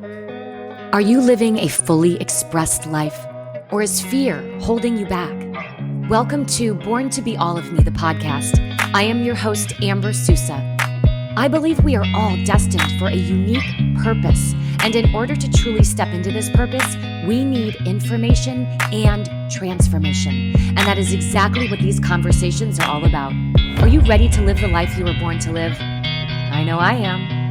Are you living a fully expressed life, or is fear holding you back? Welcome to Born to Be All of Me, the podcast. I am your host, Amber Sousa. I believe we are all destined for a unique purpose, and in order to truly step into this purpose, we need information and transformation. And that is exactly what these conversations are all about. Are you ready to live the life you were born to live? I know I am.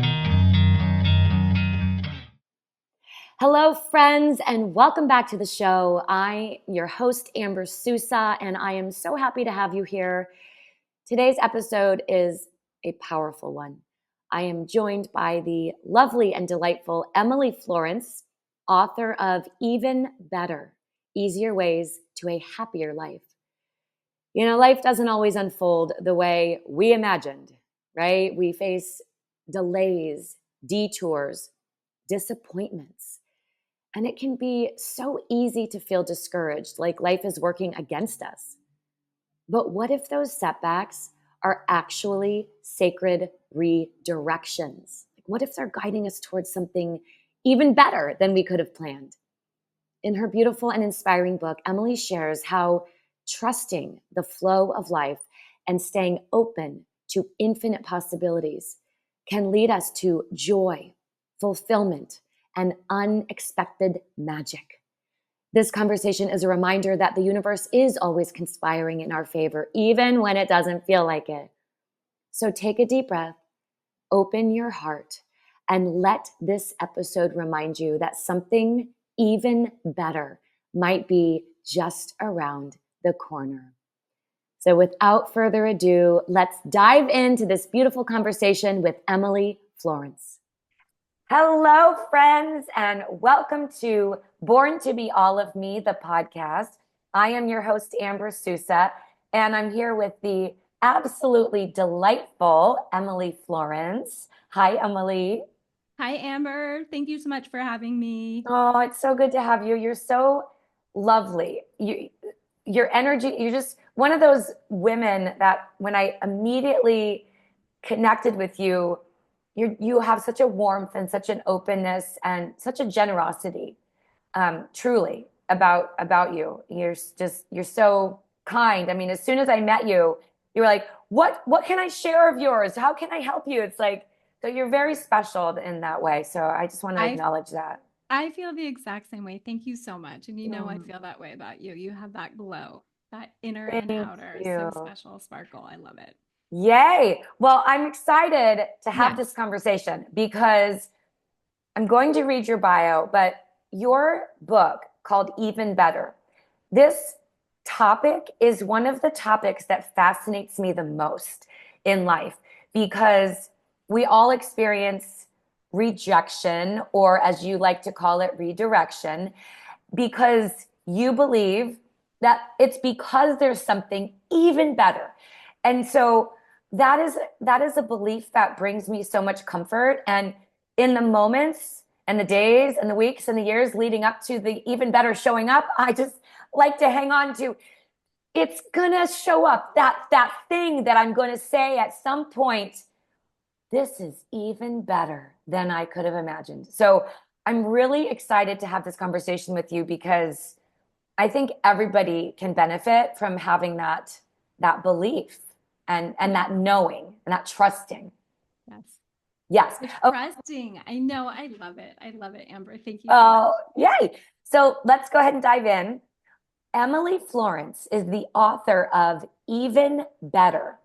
Hello, friends, and welcome back to the show. I am your host, Amber Sousa, and I am so happy to have you here. Today's episode is a powerful one. I am joined by the lovely and delightful Emily Florence, author of Even Better, Easier Ways to a Happier Life. You know, life doesn't always unfold the way we imagined, right? We face delays, detours, disappointments. And it can be so easy to feel discouraged, like life is working against us. But what if those setbacks are actually sacred redirections? Like, what if they're guiding us towards something even better than we could have planned? In her beautiful and inspiring book, Emily shares how trusting the flow of life and staying open to infinite possibilities can lead us to joy, fulfillment, and unexpected magic. This conversation is a reminder that the universe is always conspiring in our favor, even when it doesn't feel like it. So take a deep breath, open your heart, and let this episode remind you that something even better might be just around the corner. So without further ado, let's dive into this beautiful conversation with Emily Florence. Hello, friends, and welcome to Born to Be All of Me, the podcast. I am your host, Amber Sousa, and I'm here with the absolutely delightful Emily Florence. Hi, Emily. Hi, Amber. Thank you so much for having me. Oh, it's so good to have you. You're so lovely. Your energy, you're just one of those women that when I immediately connected with you, you have such a warmth and such an openness and such a generosity, truly about you. You're so kind. I mean, as soon as I met you, you were like, what can I share of yours? How can I help you? It's like, so you're very special in that way. So I just want to acknowledge that. I feel the exact same way. Thank you so much. And I Mm, feel that way about you. You have that glow, that inner and Thank outer, so you. special sparkle. I love it. Yay. Well, I'm excited to have Yes. this conversation because I'm going to read your bio, but your book called Even Better, this topic is one of the topics that fascinates me the most in life because we all experience rejection, or as you like to call it, redirection, because you believe that it's because there's something even better. And so that is a belief that brings me so much comfort. And in the moments and the days and the weeks and the years leading up to the even better showing up, I just like to hang on to it's gonna show up, that thing that I'm gonna say at some point, this is even better than I could have imagined. So I'm really excited to have this conversation with you because I think everybody can benefit from having that belief and that knowing and that trusting. Yes. Yes. The Oh, trusting. I know. I love it. I love it, Amber. Thank you so much. yay. So let's go ahead and dive in. Emily Florence is the author of Even Better,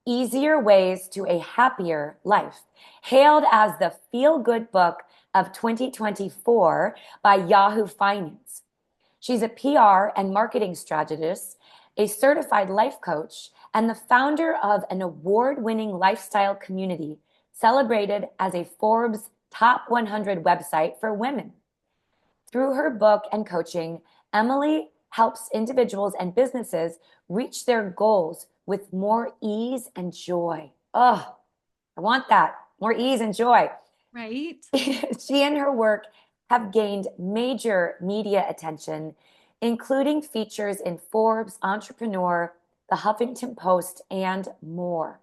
Easier Ways to a Happier Life, hailed as the feel-good book of 2024 by Yahoo Finance. She's a PR and marketing strategist, a certified life coach, and the founder of an award-winning lifestyle community celebrated as a Forbes Top 100 website for women. Through her book and coaching, Emily helps individuals and businesses reach their goals with more ease and joy. Oh, I want that. More ease and joy. Right? She and her work have gained major media attention, including features in Forbes, Entrepreneur, the Huffington Post, and more.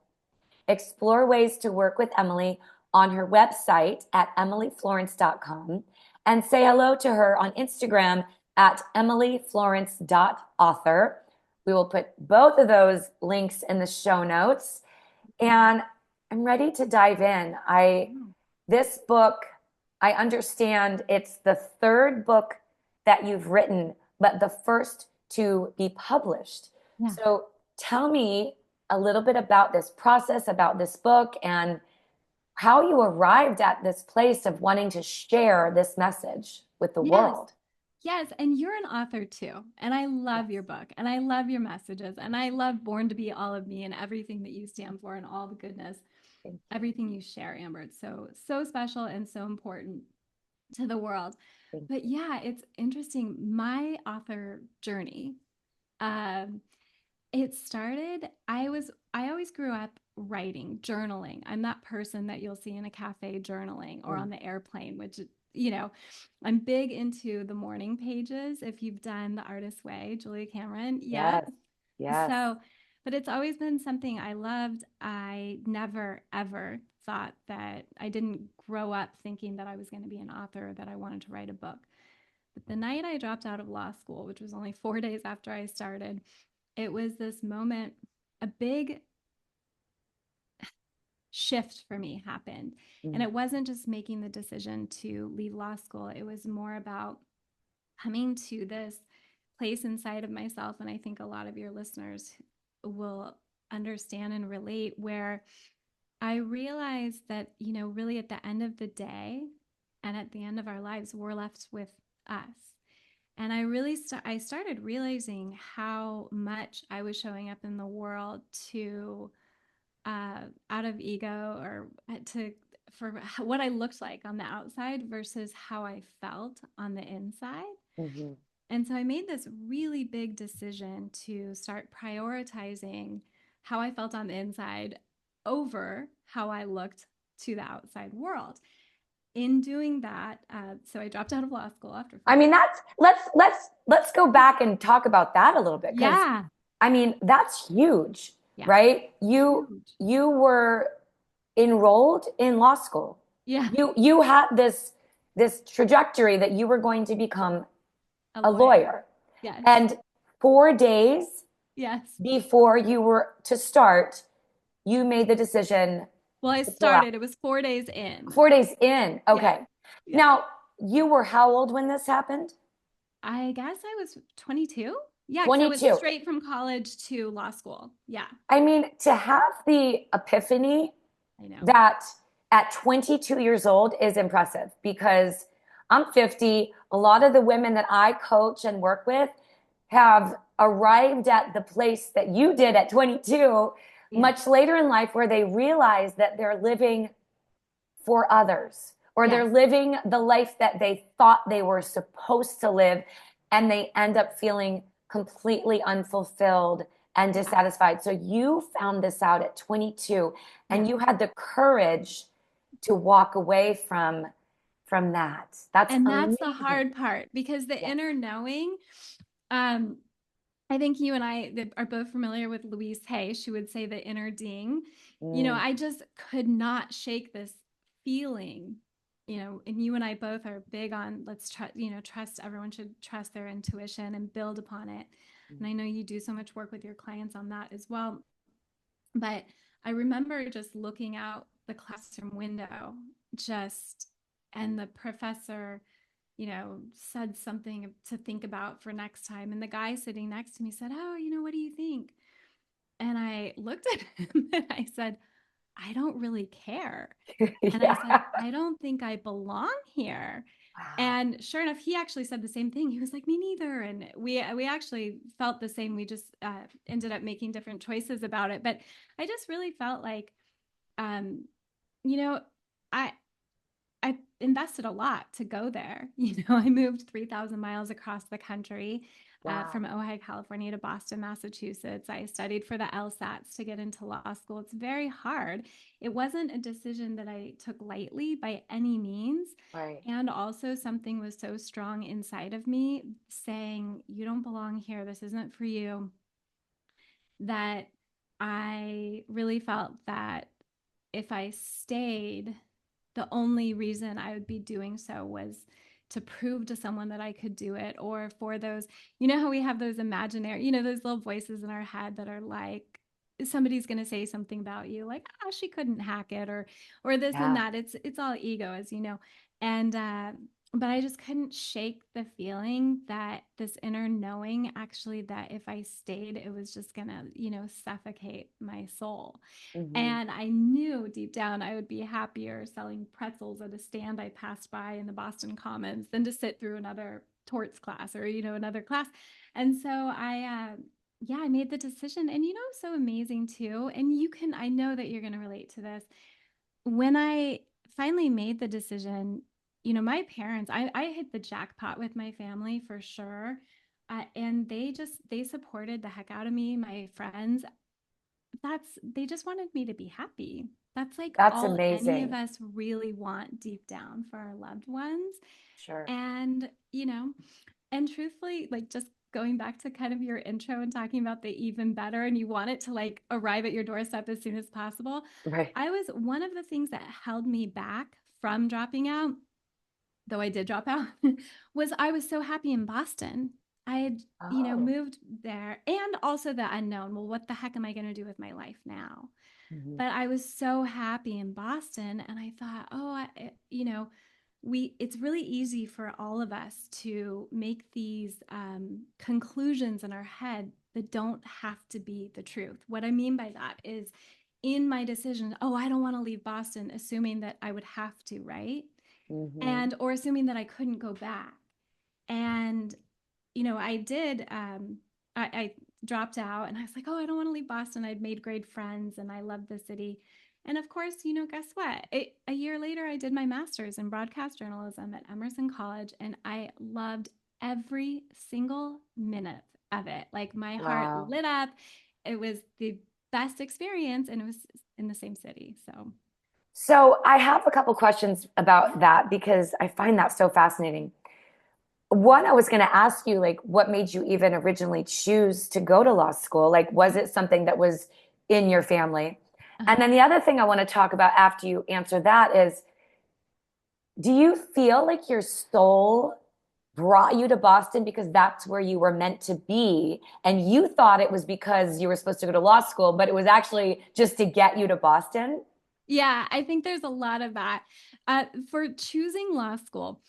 Explore ways to work with Emily on her website at emilyflorence.com and say hello to her on Instagram at emilyflorence.author. We will put both of those links in the show notes. And I'm ready to dive in. This book, I understand it's the third book that you've written, but the first to be published. Yeah. So tell me a little bit about this process, about this book, and how you arrived at this place of wanting to share this message with the Yes. world. Yes. And you're an author too. And I love your book and I love your messages. And I love Born to Be All of Me and everything that you stand for and all the goodness, everything you share, Amber. It's so special and so important to the world. But yeah, it's interesting. My author journey, um, it started, I always grew up writing, journaling. I'm that person that you'll see in a cafe journaling or on the airplane, which, you know, I'm big into the morning pages. If you've done The Artist's Way, Julia Cameron, yeah. Yes. Yes. So, but it's always been something I loved. I never, ever thought that I didn't grow up thinking that I was going to be an author, that I wanted to write a book. But the night I dropped out of law school, which was only 4 days after I started, it was this moment, a big shift for me happened. And it wasn't just making the decision to leave law school, it was more about coming to this place inside of myself. And I think a lot of your listeners will understand and relate, where I realized that, you know, really at the end of the day and at the end of our lives, we're left with us. And I started realizing how much I was showing up in the world to out of ego or to for what I looked like on the outside versus how I felt on the inside. Mm-hmm. And so I made this really big decision to start prioritizing how I felt on the inside over how I looked to the outside world. In doing that, so I dropped out of law school after. I mean, that's let's go back and talk about that a little bit, because Yeah. I mean, that's huge, Yeah. right? Huge. You were enrolled in law school. Yeah. You had this trajectory that you were going to become A a lawyer. Yes. And 4 days Yes. before you were to start, you made the decision. Well, I started, it was 4 days in. 4 days in. Okay. Yeah. Now, you were how old when this happened? I guess I was 22. Yeah, because I went 22. straight from college to law school. Yeah, I mean, to have the epiphany I know. that at 22 years old is impressive, because I'm 50. A lot of the women that I coach and work with have arrived at the place that you did at 22 much later in life, where they realize that they're living for others, or they're living the life that they thought they were supposed to live, and they end up feeling completely unfulfilled and dissatisfied. So you found this out at 22, and you had the courage to walk away from that. That's amazing. The hard part, because the inner knowing, I think you and I are both familiar with Louise Hay. She would say the inner ding. You know, I just could not shake this feeling, you know, and you and I both are big on let's trust, everyone should trust their intuition and build upon it. And I know you do so much work with your clients on that as well. But I remember just looking out the classroom window, and the professor, you know, said something to think about for next time. And the guy sitting next to me said, "Oh, you know, what do you think?" And I looked at him and I said, "I don't really care." And I said, "I don't think I belong here." Wow. And sure enough, he actually said the same thing. He was like, "Me neither." And we actually felt the same. We just ended up making different choices about it. But I just really felt like, you know, I I invested a lot to go there. You know, I moved 3,000 miles across the country. From Ojai, California to Boston, Massachusetts. I studied for the LSATs to get into law school. It's very hard. It wasn't a decision that I took lightly by any means. Right. And also, something was so strong inside of me saying, "You don't belong here. This isn't for you," that I really felt that if I stayed, the only reason I would be doing so was to prove to someone that I could do it, or for those, how we have those imaginary, those little voices in our head that are like, somebody's going to say something about you, like, oh, she couldn't hack it, or this and Yeah. that. It's all ego, as you know. And but I just couldn't shake the feeling that this inner knowing, actually, that if I stayed, it was just gonna, suffocate my soul. Mm-hmm. And I knew deep down I would be happier selling pretzels at a stand I passed by in the Boston Commons than to sit through another torts class, or, another class. And so yeah, I made the decision. And, so amazing too. And I know that you're going to relate to this. When I finally made the decision, my parents, I hit the jackpot with my family for sure. And they supported the heck out of me, my friends. They just wanted me to be happy. That's like That's all any of amazing. us really want deep down for our loved ones. Sure. And, and truthfully, like, just going back to kind of your intro and talking about the even better, and you want it to like arrive at your doorstep as soon as possible. Right. I was one of the things that held me back from dropping out, though I did drop out, was I was so happy in Boston. I had, Oh. moved there, and also the unknown. Well, what the heck am I going to do with my life now? Mm-hmm. But I was so happy in Boston, and I thought, oh, it's really easy for all of us to make these conclusions in our head that don't have to be the truth. What I mean by that is, in my decision, oh, I don't want to leave Boston, assuming that I would have to, right? Mm-hmm. And or assuming that I couldn't go back. And I did. I dropped out, and I was like, oh, I don't want to leave Boston. I'd made great friends, and I loved the city. And of course, guess what? A year later, I did my master's in broadcast journalism at Emerson College, and I loved every single minute of it. Like, my heart Wow. lit up. It was the best experience, and it was in the same city. So, So I have a couple questions yeah. about that because I find that so fascinating. One, I was going to ask you, like, what made you even originally choose to go to law school? Like, was it something that was in your family? And Uh-huh. then the other thing I want to talk about after you answer that is, do you feel like your soul brought you to Boston because that's where you were meant to be? And you thought it was because you were supposed to go to law school, but it was actually just to get you to Boston? Yeah, I think there's a lot of that for choosing law school.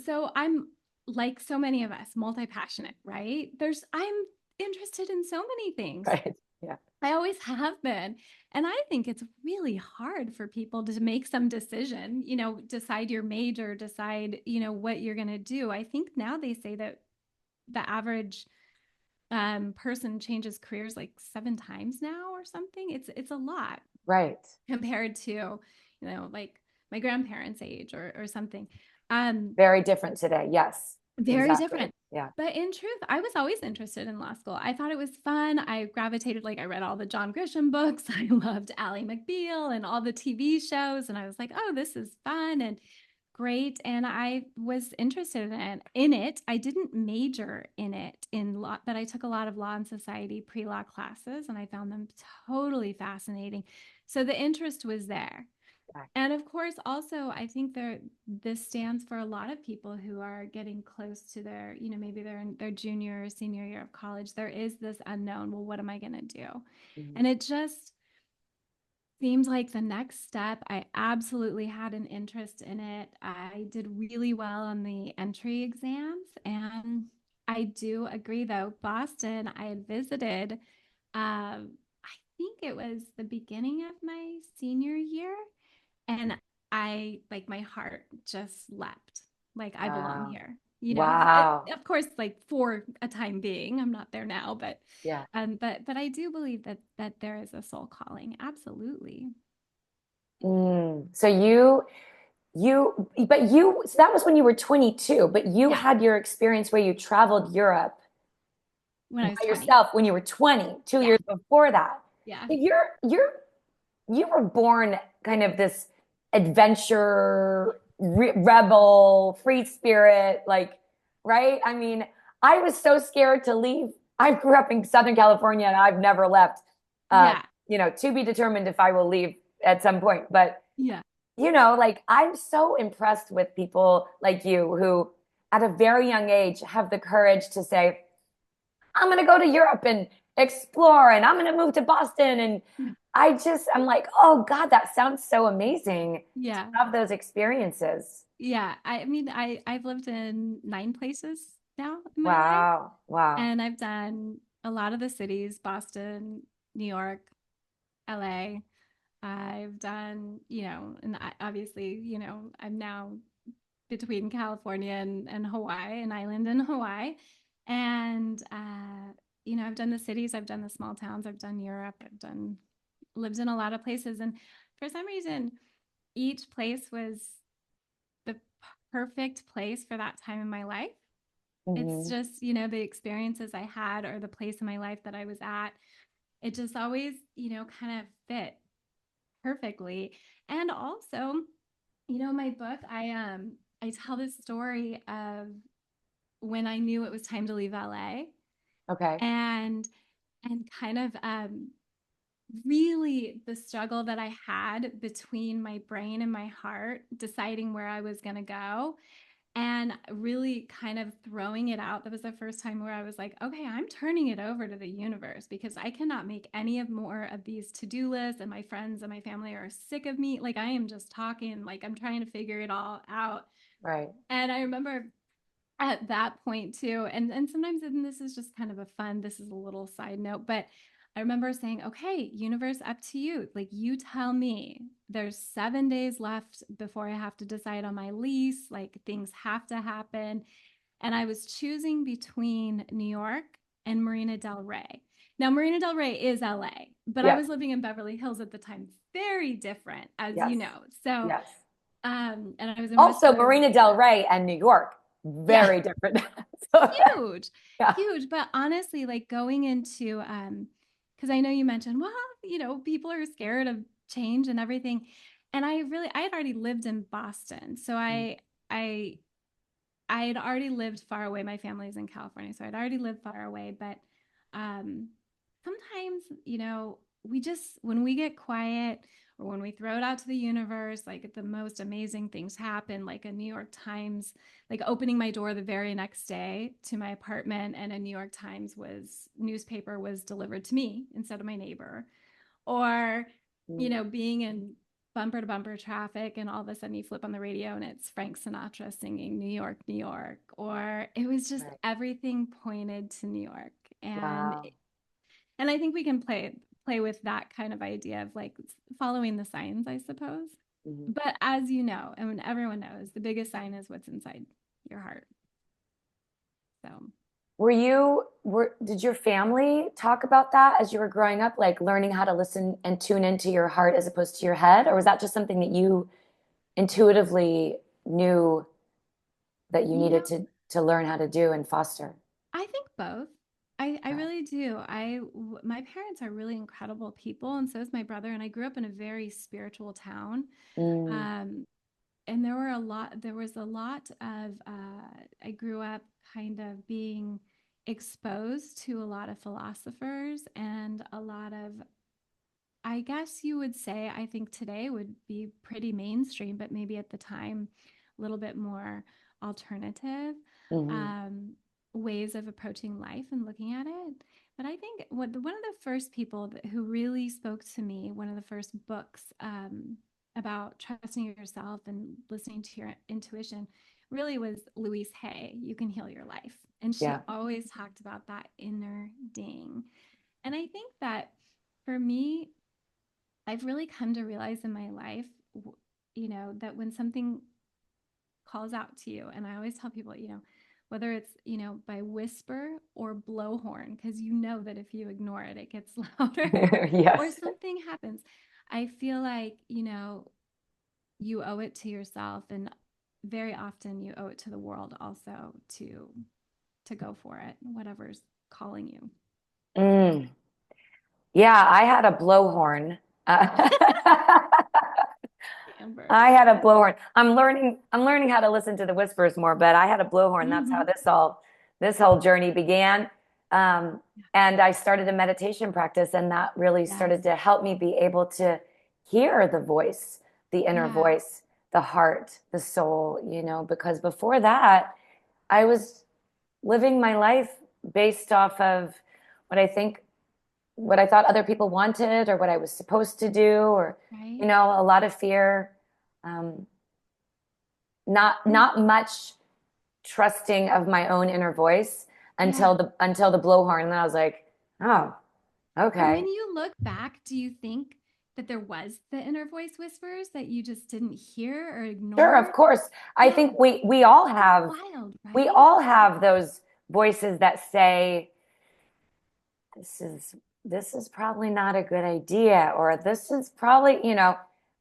So I'm, like so many of us, multi-passionate, right? I'm interested in so many things. Right. Yeah. I always have been. And I think it's really hard for people to make some decision, decide your major, decide, what you're going to do. I think now they say that the average person changes careers like 7 times now or something. It's a lot Right. compared to, like my grandparents' age, or something. Um, Very different today. Yes, very exactly. different. Yeah. But in truth, I was always interested in law school. I thought it was fun. I gravitated, like, I read all the John Grisham books. I loved Ally McBeal and all the TV shows. And I was like, oh, this is fun and great. And I was interested in it. I didn't major in it in law, but I took a lot of law and society pre-law classes, and I found them totally fascinating. So the interest was there. And of course, also, I think this stands for a lot of people who are getting close to their, maybe they're in their junior or senior year of college. There is this unknown. Well, what am I going to do? Mhm. And it just seemed like the next step. I absolutely had an interest in it. I did really well on the entry exams. And I do agree, though, Boston, I had visited, I think it was the beginning of my senior year. And I, like, my heart just leapt. Like, I belong Wow. here. Wow. Of course, like, for a time being, I'm not there now, but Yeah. but I do believe that there is a soul calling. Absolutely. So so that was when you were 22, but you Yeah, had your experience where you traveled Europe when I was by 20. yourself when you were 20, two Yeah, years before that. yeah, So you were born kind of this adventure, rebel, free spirit, like, right? I mean, I was so scared to leave. I grew up in Southern California and I've never left. Uh, yeah, to be determined if I will leave at some point. But yeah. like I'm so impressed with people like you who at a very young age have the courage to say, I'm going to go to Europe and explore and I'm going to move to Boston. And I'm like, oh God, that sounds so amazing to Yeah. have those experiences. Yeah. I mean, I've lived in 9 places now in my life, Wow. Wow. and I've done a lot of the cities, Boston, New York, LA. I've done, and obviously, I'm now between California and Hawaii, an island in Hawaii. And, I've done the cities, I've done the small towns, I've done Europe, lived in a lot of places. And for some reason, each place was the perfect place for that time in my life. It's Hmm. just, the experiences I had or the place in my life that I was at, it just always, kind of fit perfectly. And also, my book, I tell this story of when I knew it was time to leave LA, Okay. and kind of really the struggle that I had between my brain and my heart deciding where I was going to go, and really kind of throwing it out. That was the first time where I was like, okay, I'm turning it over to the universe because I cannot make any of more of these to-do lists, and my friends and my family are sick of me. Like, I am just talking, like I'm trying to figure it all out. Right. And I remember at that point too, and sometimes, and this is just kind of a fun, this is a little side note, but I remember saying, okay, universe, up to you. Like, you tell me. There's 7 days left before I have to decide on my lease. Like, things have to happen. And I was choosing between New York and Marina Del Rey. Now, Marina Del Rey is LA, but I Yes. was living in Beverly Hills at the time. Very different, as Yes. you know. So, Yes. and I was in Also, Westchester. Marina Del Rey and New York, Yeah, very different. So, huge, yeah. huge. But honestly, like going into, because I know you mentioned, well, people are scared of change and everything. And I had already lived in Boston. So I, I had already lived far away. My family's in California, so I'd already lived far away. But um, sometimes, we just, when we get quiet or when we throw it out to the universe, like the most amazing things happen. Like a New York Times, like opening my door the very next day to my apartment, and a New York Times newspaper was delivered to me instead of my neighbor, or Mm. being in bumper to bumper traffic, and all of a sudden you flip on the radio and it's Frank Sinatra singing New York, New York. Or it was just Right. everything pointed to New York. and Wow. and I think we can play with that kind of idea of like following the signs, I suppose. Mhm. But as you know, and everyone knows, the biggest sign is what's inside your heart. So Did your family talk about that as you were growing up, like learning how to listen and tune into your heart as opposed to your head? Or was that just something that you intuitively knew that you you needed know to learn how to do and foster? I think both. I Okay. really do. My parents are really incredible people, and so is my brother. And I grew up in a very spiritual town. Mm, Um, and there was a lot of, I grew up kind of being exposed to a lot of philosophers and a lot of, I guess you would say, I think today would be pretty mainstream, but maybe at the time, a little bit more alternative hmm. um, ways of approaching life and looking at it. But I think one of the first people who really spoke to me, one of the first books about trusting yourself and listening to your intuition, really was Louise Hay, You Can Heal Your Life. And she Yeah. always talked about that inner ding. And I think that for me, I've really come to realize in my life, that when something calls out to you, and I always tell people, whether it's, by whisper or blowhorn, because you know that if you ignore it, it gets louder, or Yes. something happens. I feel like, you owe it to yourself, and very often you owe it to the world also to go for it, whatever's calling you. Mm. Yeah, I had a blowhorn. Amber. I had a blowhorn. I'm learning how to listen to the whispers more, but I had a blowhorn. That's how Mm-hmm. this whole journey began. Um, and I started a meditation practice, and that really Yes. started to help me be able to hear the voice the inner Yeah. voice, the heart, the soul, because before that, I was living my life based off of what I think, what I thought other people wanted or what I was supposed to do, or, Right. a lot of fear, um, And not much trusting of my own inner voice yeah. until the blowhorn. And then I was like, oh, And okay. when you look back, do you think that there was the inner voice whispers that you just didn't hear or Sure, ignore? of course. I Yeah. think we all It's have wild, we right? all have those voices that say this is this is probably not a good idea, or this is probably,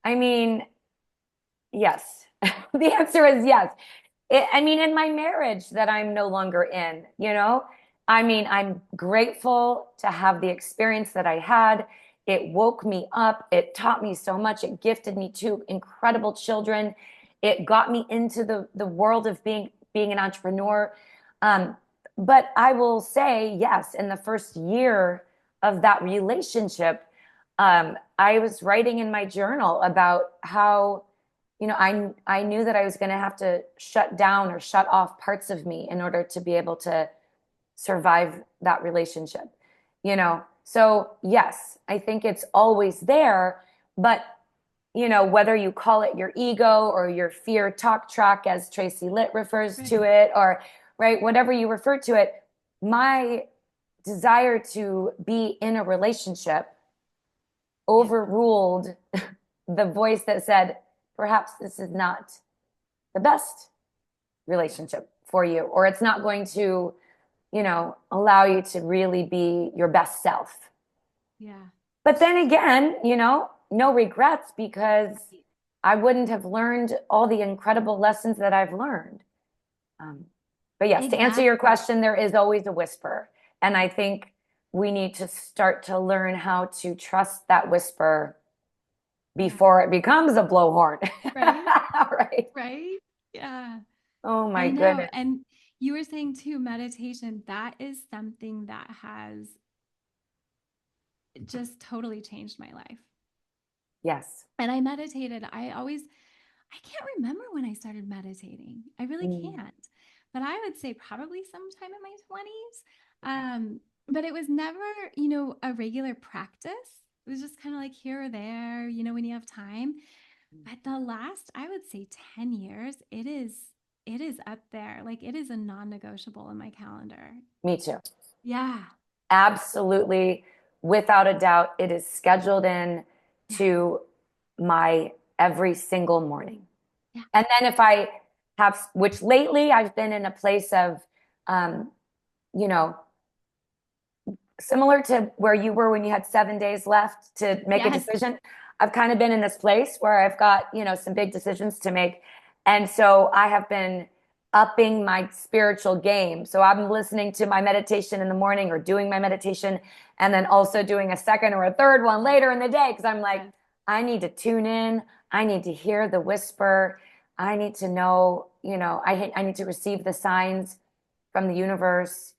I mean, yes. The answer is yes. I mean, in my marriage that I'm no longer in, I mean, I'm grateful to have the experience that I had. It woke me up. It taught me so much. It gifted me two incredible children. It got me into the world of being an entrepreneur. Um, but I will say, yes, in the first year of that relationship, I was writing in my journal about how I knew that I was going to have to shut down or shut off parts of me in order to be able to survive that relationship. So yes, I think it's always there, but whether you call it your ego or your fear talk track, as Tracy Litt refers Right. to it, or right, whatever you refer to it, my desire to be in a relationship Yeah. overruled the voice that said, perhaps this is not the best relationship for you, or it's not going to, allow you to really be your best self. Yeah. But then again, no regrets, because I wouldn't have learned all the incredible lessons that I've learned. Um, but yes, to answer your Exactly. question, there is always a whisper. And I think we need to start to learn how to trust that whisper Yeah. before it becomes a blowhorn. Right. Right. Right. Yeah. Oh my I know. goodness. And you were saying too, meditation, that is something that has just totally changed my life. Yes. And I meditated. I can't remember when I started meditating. I really Mm, can't. But I would say probably sometime in my 20s. But it was never, a regular practice. It was just kind of like here or there, when you have time. But the last, I would say 10 years, it is up there. Like it is a non-negotiable in my calendar. me too. Yeah. Absolutely, without a doubt, it is scheduled in Yeah. to my every single morning. Yeah. And then if I have, which lately I've been in a place of, um, you know, similar to where you were when you had 7 days left to make a Yes. decision. I've kind of been in this place where I've got, some big decisions to make. And so I have been upping my spiritual game. So I'm listening to my meditation in the morning or doing my meditation, and then also doing a second or a third one later in the day, because I'm like, Yes. I need to tune in. I need to hear the whisper. I need to know, I need to receive the signs from the universe.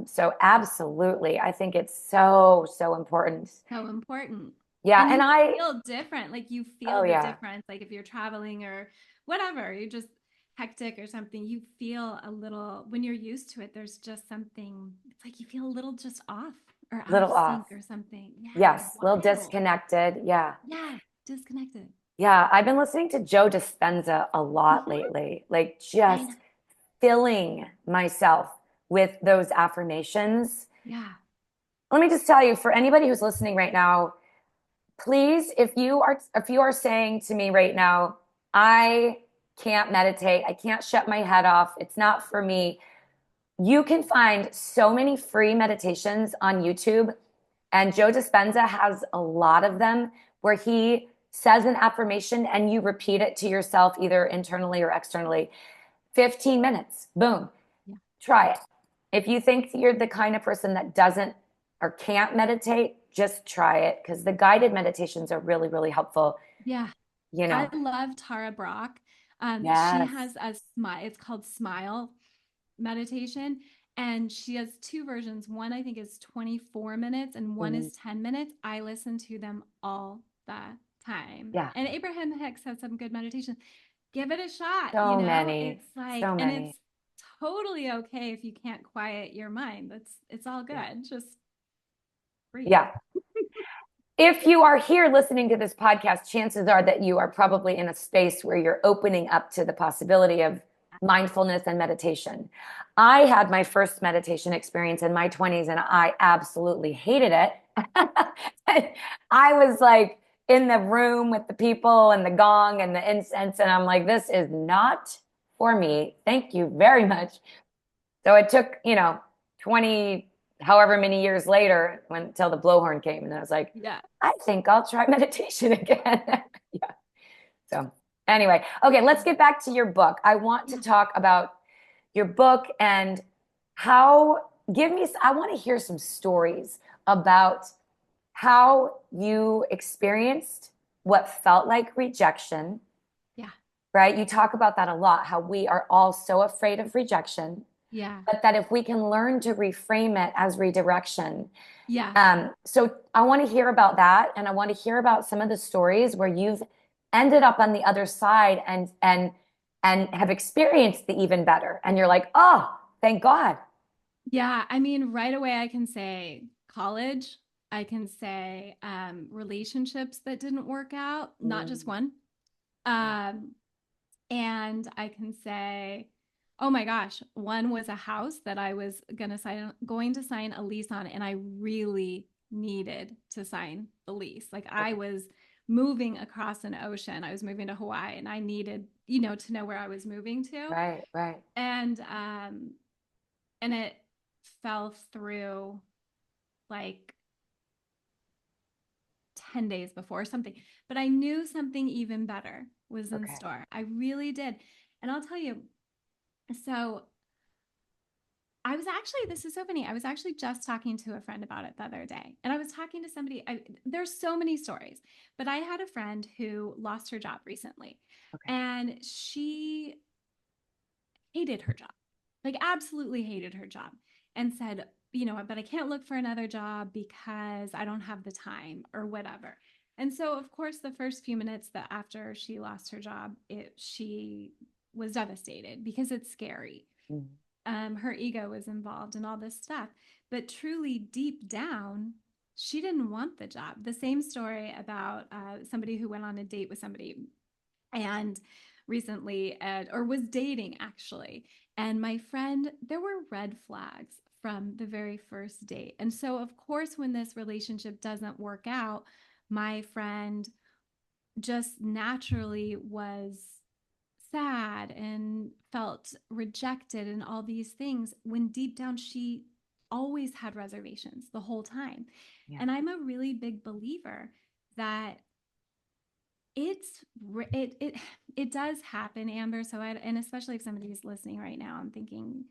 So absolutely, I think it's so, so important. So important. Yeah. And And you I, feel different. Like you oh feel the yeah, difference. Like if you're traveling or whatever, you're just hectic or something, you feel a little, when you're used to it, there's just something, it's like you feel a little just off or out of little off. sync or something. Yeah. Yes. A little Wild. disconnected. Yeah. Yeah. Disconnected. Yeah. I've been listening to Joe Dispenza a lot Hmm. lately, like I know. just filling myself with those affirmations. Yeah. Let me just tell you, for anybody who's listening right now, please, if you are saying to me right now, I can't meditate, I can't shut my head off, it's not for me. You can find so many free meditations on YouTube, and Joe Dispenza has a lot of them where he says an affirmation and you repeat it to yourself, either internally or externally. 15 minutes, boom, Yeah. try it. If you think you're the kind of person that doesn't or can't meditate, just try it, because the guided meditations are really, really helpful. Yeah. You I know, love Tara Brock. She yes. has a smile. It's called Smile meditation, and she has two versions. One I think is 24 minutes and one Mm, is 10 minutes. I listen to them all the time. Yeah. And Abraham Hicks has some good meditation. Give it a shot, So many, It's like, so and many. it's totally okay if you can't quiet your mind. It's all Yeah. good. Just breathe. Yeah. If you are here listening to this podcast, chances are that you are probably in a space where you're opening up to the possibility of mindfulness and meditation. I had my first meditation experience in my 20s and I absolutely hated it. I was like in the room with the people and the gong and the incense, and I'm like, this is not for me. Thank you very much. So it took, 20, however many years later, until the blowhorn came. And I was like, Yeah. I think I'll try meditation again. Yeah. So anyway, okay, let's get back to your book. I want to Yeah. talk about your book and how, I want to hear some stories about how you experienced what felt like rejection, Yeah. right? You talk about that a lot, how we are all so afraid of rejection, Yeah. but that if we can learn to reframe it as redirection. Yeah. So I want to hear about that, and I want to hear about some of the stories where you've ended up on the other side and have experienced the even better, and you're like, oh, thank God. Yeah. I mean, right away, I can say college. I can say relationships that didn't work out, not just Mm, one. yeah. Um, and I can say, oh my gosh, one was a house that I was going to sign a lease on, and I really needed to sign the lease. Like I Okay. was moving across an ocean. I was moving to Hawaii, and I needed, to know where I was moving to. Right, right. And and it fell through like 10 days before something. But I knew something even better was in Okay. store. I really did. And I'll tell you, so this is so funny. I was actually just talking to a friend about it the other day. And I was talking to somebody, there's so many stories, but I had a friend who lost her job recently. Okay. And she hated her job, like absolutely hated her job, and said, but I can't look for another job because I don't have the time or whatever. And so, of course, the first few minutes that after she lost her job, she was devastated because it's scary. Mm, Her ego was involved and all this stuff. But truly, deep down, she didn't want the job. The same story about somebody who went on a date with somebody and recently or was dating actually. And my friend, there were red flags from the very first date. And so, of course, when this relationship doesn't work out, my friend just naturally was sad and felt rejected and all these things when deep down she always had reservations the whole time. yeah. And I'm a really big believer that it's it does happen, Amber. And especially if somebody's listening right now and thinking,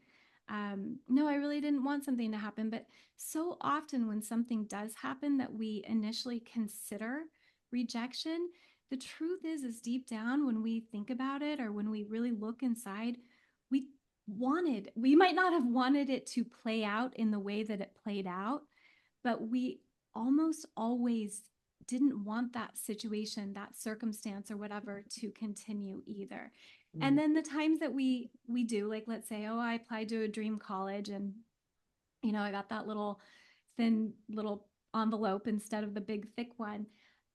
no, I really didn't want something to happen. But so often when something does happen that we initially consider rejection, the truth is deep down when we think about it or when we really look inside, we might not have wanted it to play out in the way that it played out, but we almost always didn't want that situation, that circumstance or whatever to continue either. And Mm, then the times that we do, like let's say, oh, I applied to a dream college and I got that little thin little envelope instead of the big thick one.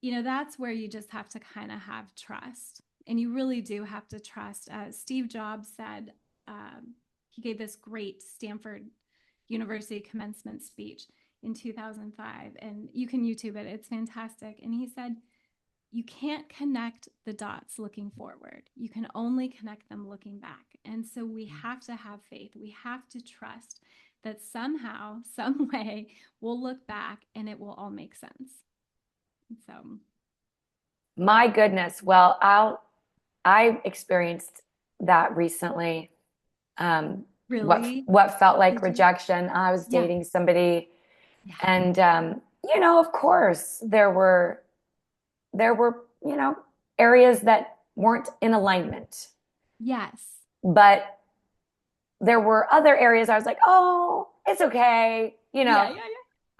That's where you just have to kind of have trust. And you really do have to trust. Steve Jobs said, he gave this great Stanford University commencement speech in 2005. And you can YouTube it, it's fantastic. And he said, you can't connect the dots looking forward. You can only connect them looking back. And so we mm. have to have faith. We have to trust that somehow, some way, we'll look back and it will all make sense. So, My goodness. Well, I experienced that recently. really? What felt like Did you? rejection. I was Yeah. dating somebody, Yeah. and of course, there were areas that weren't in alignment, Yes. but there were other areas I was like, oh, it's okay, Yeah. Yeah.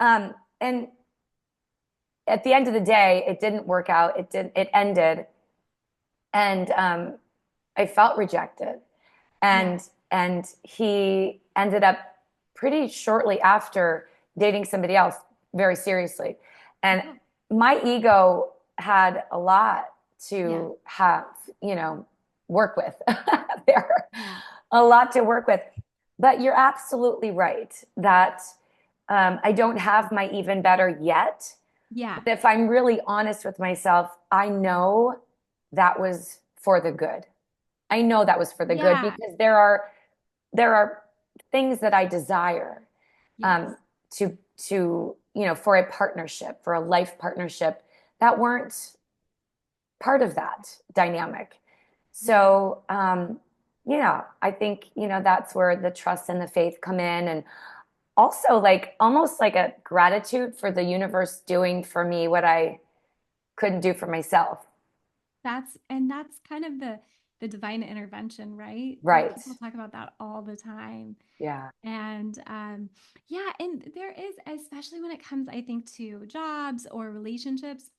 Yeah. and at the end of the day, it didn't work out. It ended. And I felt rejected. Yeah. And he ended up pretty shortly after dating somebody else very seriously. And Oh, my ego had a lot yeah. to have, work with there, Yeah. a lot to work with. But you're absolutely right that I don't have my even better yet. Yeah. But if I'm really honest with myself, I know that was for the good. I know that was for the good Yeah. because there are things that I desire Yes. um, for a partnership, for a life partnership that weren't part of that dynamic. Yeah. So, I think, that's where the trust and the faith come in. And also like almost like a gratitude for the universe doing for me what I couldn't do for myself. That's kind of the divine intervention, right? Like Right. people talk about that all the time. Yeah. And yeah, and there is, especially when it comes, I think, to jobs or relationships,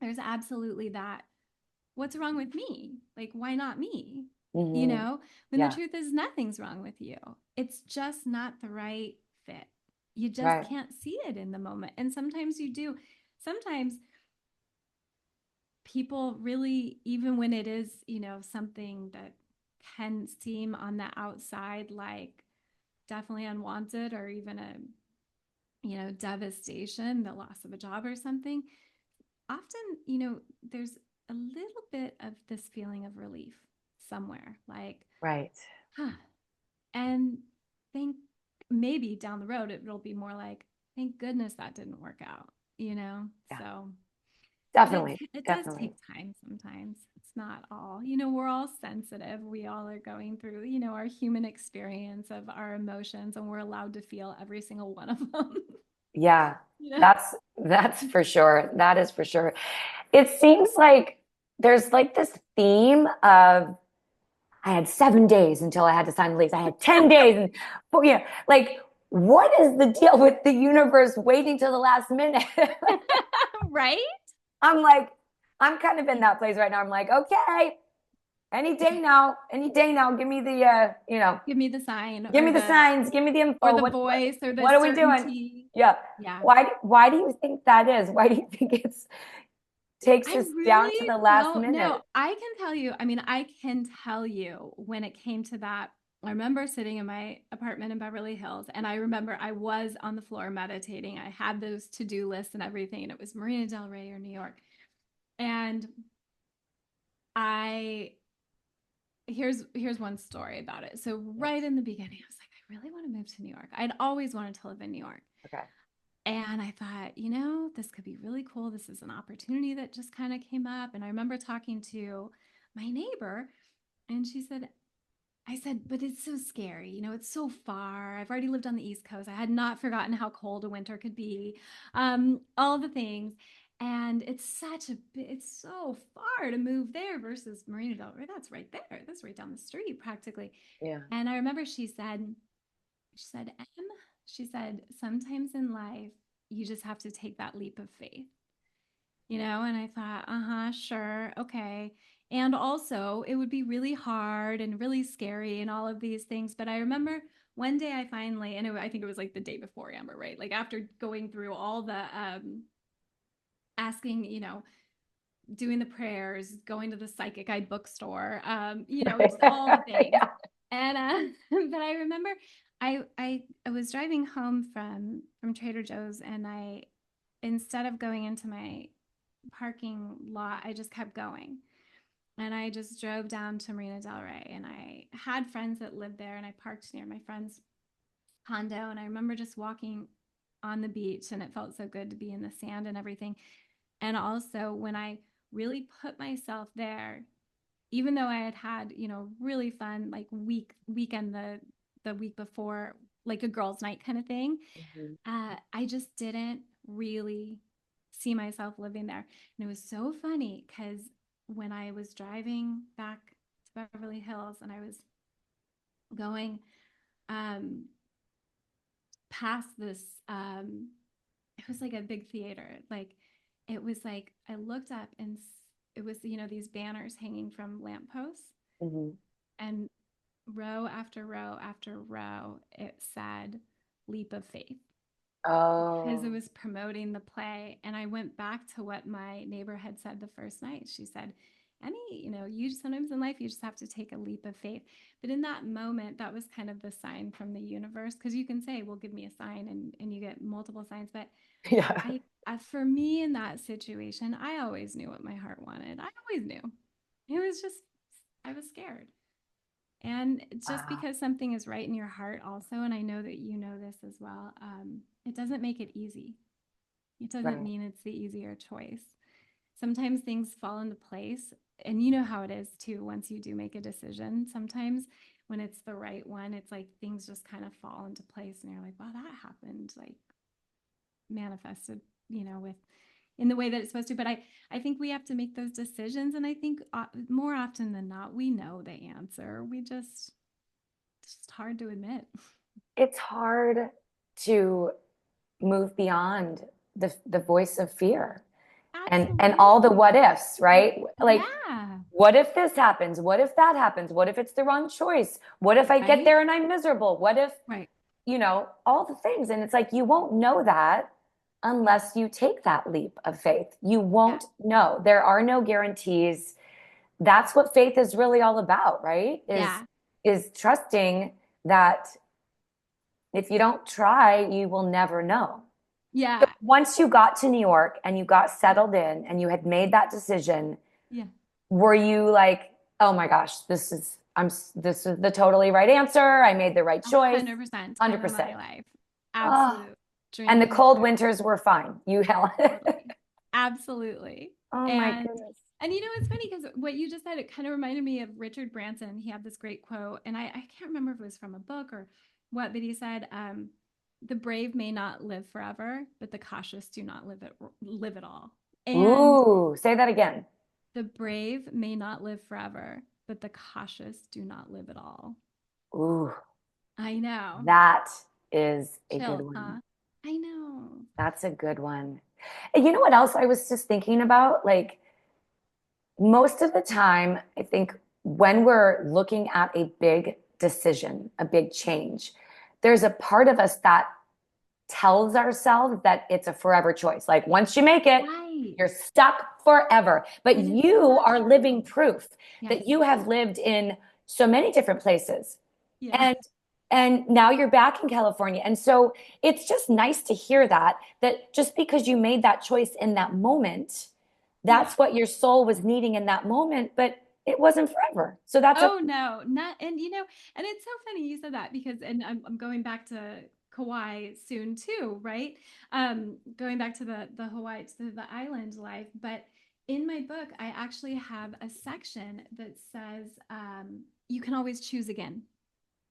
there's absolutely that. What's wrong with me? Like, why not me? You Hmm. know, when the Yeah. truth is nothing's wrong with you. It's just not the right fit. You just Right. can't see it in the moment. And sometimes you do. Sometimes people really, even when it is, something that can seem on the outside like definitely unwanted or even a, devastation, the loss of a job or something, often, there's a little bit of this feeling of relief somewhere, like, Right. huh. And think maybe down the road it'll be more like, thank goodness that didn't work out, Yeah. so. But Definitely. it does Definitely. take time sometimes. It's not all, we're all sensitive. We all are going through, our human experience of our emotions, and we're allowed to feel every single one of them. Yeah. you know? That's for sure. That is for sure. It seems like there's like this theme of I had 7 days until I had to sign the lease. I had 10 days and like what is the deal with the universe waiting till the last minute? Right? I'm like, I'm kind of in that place right now. I'm like, okay, any day now, give me the Give me the sign give or me the the signs, give me the or info. the What voice or the what are we doing? certainty. Yeah. Yeah. Why do you think that is? Why do you think it's takes I us down to really the last don't know. minute? I can tell you, I mean, I can tell you when it came to that. I remember sitting in my apartment in Beverly Hills, and I remember I was on the floor meditating. I had those to-do lists and everything, and it was Marina Del Rey or New York. And I here's one story about it. So Yes. right in the beginning, I was like, I really want to move to New York. I'd always wanted to live in New York. Okay. And I thought, this could be really cool. This is an opportunity that just kind of came up. And I remember talking to my neighbor, and I said, but it's so scary. It's so far. I've already lived on the East Coast. I had not forgotten how cold a winter could be, all the things. And it's so far to move there versus Marina Del Rey. That's right there. That's right down the street practically. Yeah. And I remember she said, Em, she said, sometimes in life, you just have to take that leap of faith, and I thought, sure, okay. And also, it would be really hard and really scary and all of these things. But I remember one day I finally, I think it was like the day before Amber, right? Like after going through all the asking, doing the prayers, going to the psychic guide bookstore, just all the things. Yeah. And but I remember I was driving home from Trader Joe's, and I, instead of going into my parking lot, I just kept going. And I just drove down to Marina Del Rey, and I had friends that lived there, and I parked near my friend's condo. And I remember just walking on the beach, and it felt so good to be in the sand and everything. And also when I really put myself there, even though I had really fun like weekend the week before, like a girls' night kind of thing, Mhm. I just didn't really see myself living there. And it was so funny because when I was driving back to Beverly Hills and I was going um, past this, it was like a big theater. Like it was like I looked up and it was, these banners hanging from lampposts, Mm-hmm. and row after row after row, it said leap of faith, because it Oh, was promoting the play. And I went back to what my neighbor had said the first night. She said, Emmy, you sometimes in life, you just have to take a leap of faith. But in that moment, that was kind of the sign from the universe. Because you can say, well, give me a sign, and you get multiple signs. But yeah. for me in that situation, I always knew what my heart wanted. I always knew. It was just, I was scared. And just Wow. because something is right in your heart, also, and I know that you know this as well, it doesn't make it easy. It doesn't Right. mean it's the easier choice. Sometimes things fall into place, and you know how it is too once you do make a decision. Sometimes when it's the right one, it's like things just kind of fall into place, and you're like, wow, that happened, like manifested, with in the way that it's supposed to. But I think we have to make those decisions, and I think more often than not, we know the answer. It's just hard to admit. It's hard to move beyond the voice of fear and all the what Absolutely. ifs, right? Like, Yeah. what if this happens? What if that happens? What if it's the wrong choice? What if I get Right. there and I'm miserable? What if, Right. all the things? And it's like, you won't know that Yeah. unless you take that leap of faith. You Yeah. won't know. There are no guarantees. That's what faith is really all about, right? Yeah. Is trusting that if you don't try, you will never know. So Yeah. once you got to New York and you got settled in and you had made that decision, Yeah. were you like, "Oh my gosh, this is the totally right answer. I made the right choice." 100% in 100%. my life. Oh, Absolute and the dream come cold true. winters were fine. You held. Totally. Absolutely. Oh my And goodness. it's funny because what you just said, it kind of reminded me of Richard Branson. He had this great quote, and I can't remember if it was from a book or what, but he said, the brave may not live forever, but the cautious do not live at all. And Ooh, say that again. the brave may not live forever, but the cautious do not live at all. Ooh, I know. that is a good Chills, one. huh? I know. That's a good one. And you know what else I was just thinking about? Like, most of the time, I think when we're looking at a big decision, a big change, there's a part of us that tells ourselves that it's a forever choice. Like, once you make it, Right. you're stuck forever. But And it's you not are living true. proof Yes. that you have lived in so many different places. Yeah. And now you're back in California. And so it's just nice to hear that just because you made that choice in that moment, Yeah. that's what your soul was needing in that moment, but it wasn't forever. So that's okay. Oh no, not and and it's so funny you said that, because and I'm going back to Kauai soon too, right? Going back to the Hawaii, to the island life. But in my book, I actually have a section that says, you can always choose again.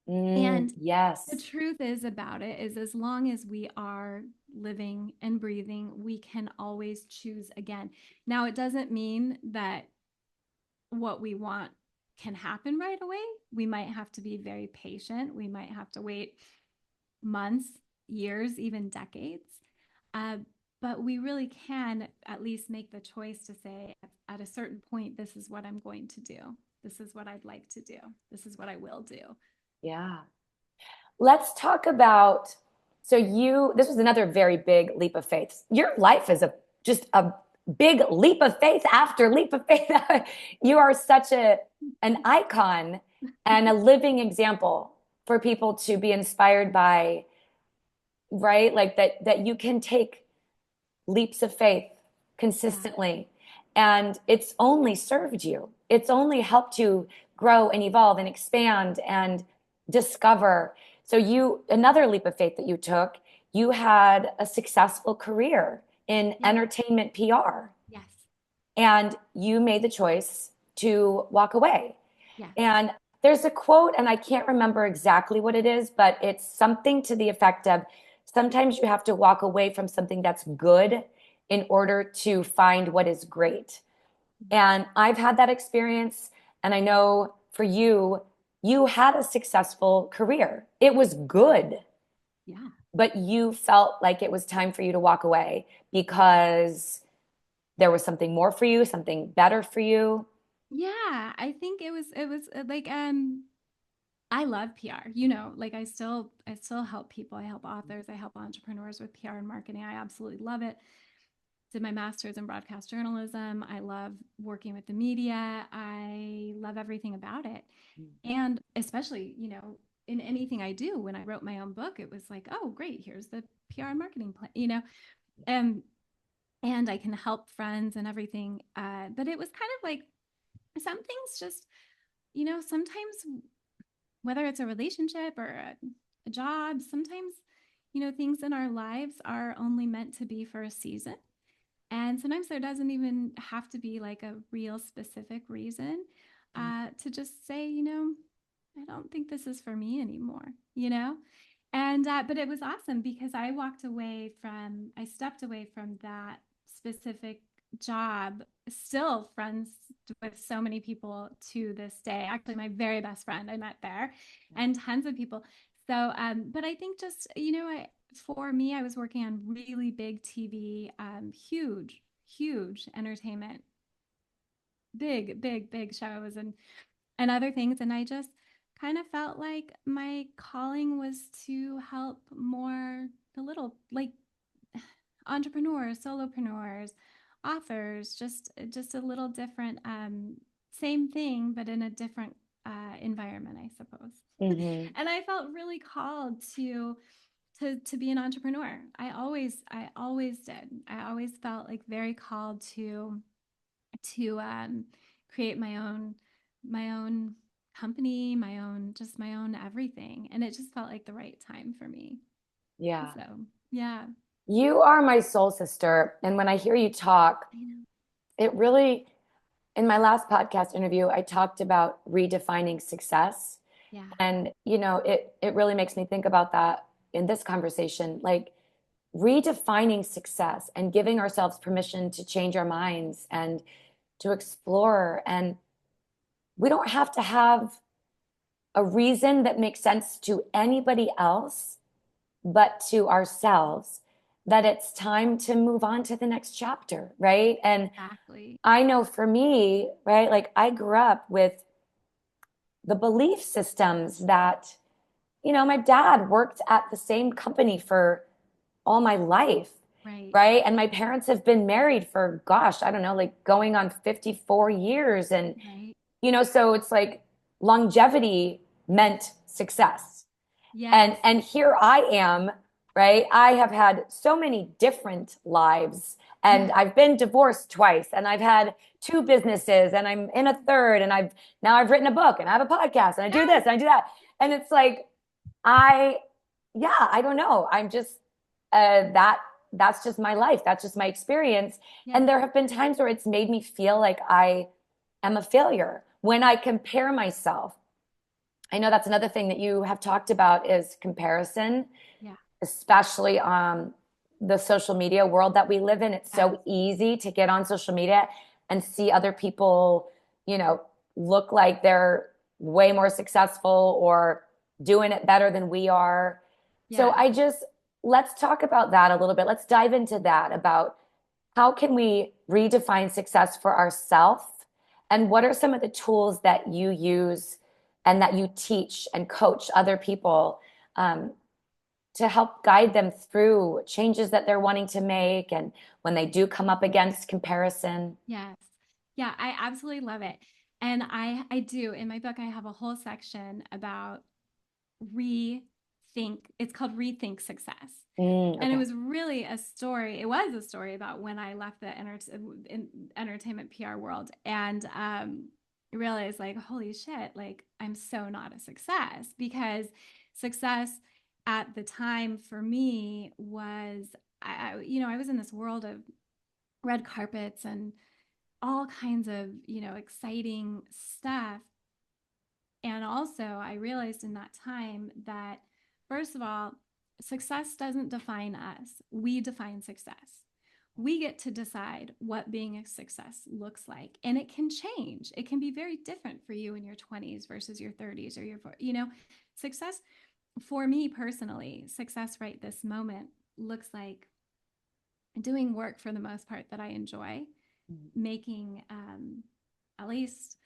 And the Yes. truth is about it is, as long as we are living and breathing, we can always choose again. Now, it doesn't mean that what we want can happen right away. We might have to be very patient. We might have to wait months, years, even decades. Uh, but we really can at least make the choice to say, at a certain point, this is what I'm going to do. This is what I'd like to do. This is what I will do. Yeah. Let's talk about, this was another very big leap of faith. Your life is just a big leap of faith after leap of faith. You are such an icon and a living example for people to be inspired by, right? Like that you can take leaps of faith Yeah. consistently. And it's only served you. It's only helped you grow and evolve and expand and discover. So another leap of faith that you took, you had a successful career in Yeah. entertainment PR, Yes. and you made the choice to walk away. Yes. And there's a quote, and I can't remember exactly what it is, but it's something to the effect of, sometimes you have to walk away from something that's good in order to find what is great. And I've had that experience. And I know for you, you had a successful career. It was good, Yeah. but you felt like it was time for you to walk away because there was something more for you, something better for you? Yeah, I think it was like I love PR. Like I still help people. I help authors, I help entrepreneurs with PR and marketing. I absolutely love it. Did my master's in broadcast journalism. I love working with the media. I love everything about it. And especially, in anything I do, when I wrote my own book, it was like, oh, great, here's the PR and marketing plan. Um, and I can help friends and everything. But it was kind of like some things just, sometimes whether it's a relationship or a job, sometimes, things in our lives are only meant to be for a season. And sometimes there doesn't even have to be like a real specific reason to just say, I don't think this is for me anymore. And, but it was awesome because I stepped away from that specific job, still friends with so many people to this day. Actually, my very best friend I met there and tons of people. So, but I think just, for me, I was working on really big TV, huge, huge entertainment, big, big, big shows and other things. And I just kind of felt like my calling was to help more the little, like, entrepreneurs, solopreneurs, authors, just a little different, same thing, but in a different environment, I suppose. Mm-hmm. And I felt really called to be an entrepreneur. I always did. I always felt like very called to create my own company, my own everything, and it just felt like the right time for me. Yeah. So yeah, You are my soul sister. And when I hear you talk, I know. it really, in my last podcast interview, I talked about redefining success. Yeah, And, it really makes me think about that in this conversation, like redefining success and giving ourselves permission to change our minds and to explore. And we don't have to have a reason that makes sense to anybody else but to ourselves, that it's time to move on to the next chapter, right? And exactly. I know for me, right, like I grew up with the belief systems that, my dad worked at the same company for all my life, Right, right? And my parents have been married for, gosh, I don't know, like going on 54 years. And, right. so it's like longevity meant success. Yes, And here I am, right? I have had so many different lives, and I've been divorced twice, and I've had two businesses, and I'm in a third, and I've written a book, and I have a podcast, and I do yes, this and I do that. And it's like I yeah, I don't know. I'm just that's just my life. That's just my experience. yes, And there have been times where it's made me feel like I am a failure when I compare myself. I know that's another thing that you have talked about is comparison, yeah, especially the social media world that we live in. It's yes, so easy to get on social media and see other people, look like they're way more successful or doing it better than we are. So yes. let's talk about that a little bit. Let's dive into that about how can we redefine success for ourselves, and what are some of the tools that you use and that you teach and coach other people um, to help guide them through changes that they're wanting to make and when they do come up against comparison. Yes. Yeah, I absolutely love it. And I do. In my book, I have a whole section about rethink. It's called Rethink Success. And it Okay. was really a story. It was a story about when I left the entertainment PR world and realized like, holy shit, like I'm so not a success because success at the time for me was I was in this world of red carpets and all kinds of, exciting stuff. And also, I realized in that time that, first of all, success doesn't define us, we define success. We get to decide what being a success looks like. And it can change. It can be very different for you in your 20s versus your 30s or success for me personally, success this moment looks like doing work for the most part that I enjoy making at least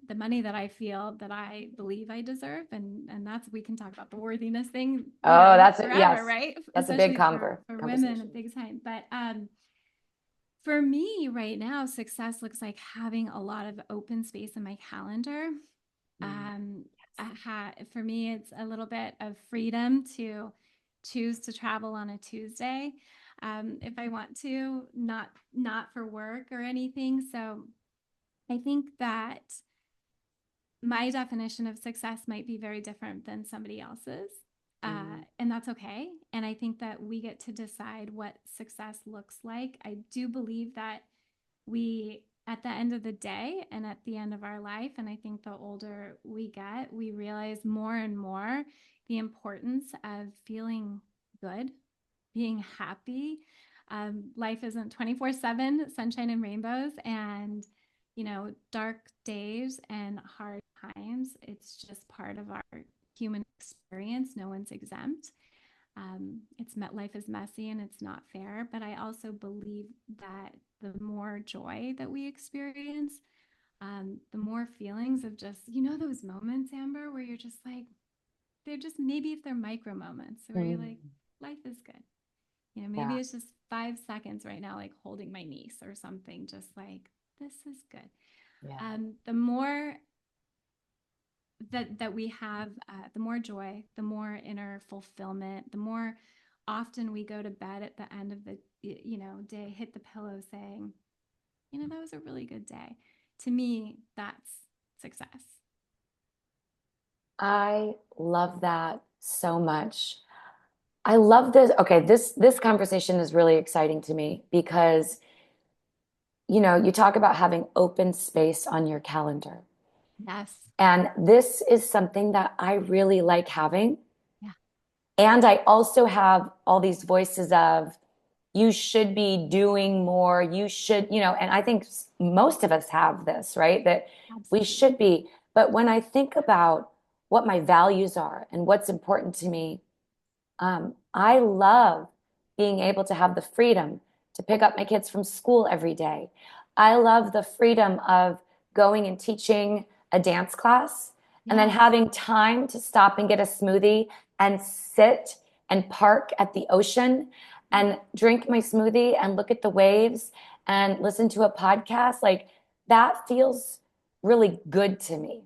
the money that I feel that I believe I deserve. And that's, we can talk about the worthiness thing, Oh, that's it. forever, Yes. right? That's a big Especially for women, a conversation. big time. But for me right now, success looks like having a lot of open space in my calendar. Um, for me, it's a little bit of freedom to choose to travel on a Tuesday, if I want to, not for work or anything. So I think that my definition of success might be very different than somebody else's. And that's okay. And I think that we get to decide what success looks like. I do believe that we, at the end of the day and at the end of our life, and I think the older we get, we realize more and more the importance of feeling good, being happy. Life isn't 24/7 sunshine and rainbows, and dark days and hard times. It's just part of our human experience. No one's exempt. Life is messy and it's not fair, but I also believe that the more joy that we experience, the more feelings of just, those moments, Amber, where you're just like, they're just, maybe if they're micro moments where you're like, life is good. Maybe it's just 5 seconds right now, like holding my niece or something, just like, this is good. Yeah. The more that we have, the more joy, the more inner fulfillment, the more often we go to bed at the end of the day, hit the pillow saying, that was a really good day. To me, that's success. I love that so much. I love this. Okay, this conversation is really exciting to me because you talk about having open space on your calendar. Yes. And this is something that I really like having. Yeah. And I also have all these voices of, you should be doing more. You should, and I think most of us have this, right? That we Absolutely. should be. But when I think about what my values are and what's important to me, I love being able to have the freedom to pick up my kids from school every day. I love the freedom of going and teaching a dance class and then Yes. having time to stop and get a smoothie and sit and park at the ocean and drink my smoothie and look at the waves and listen to a podcast. Like that feels really good to me.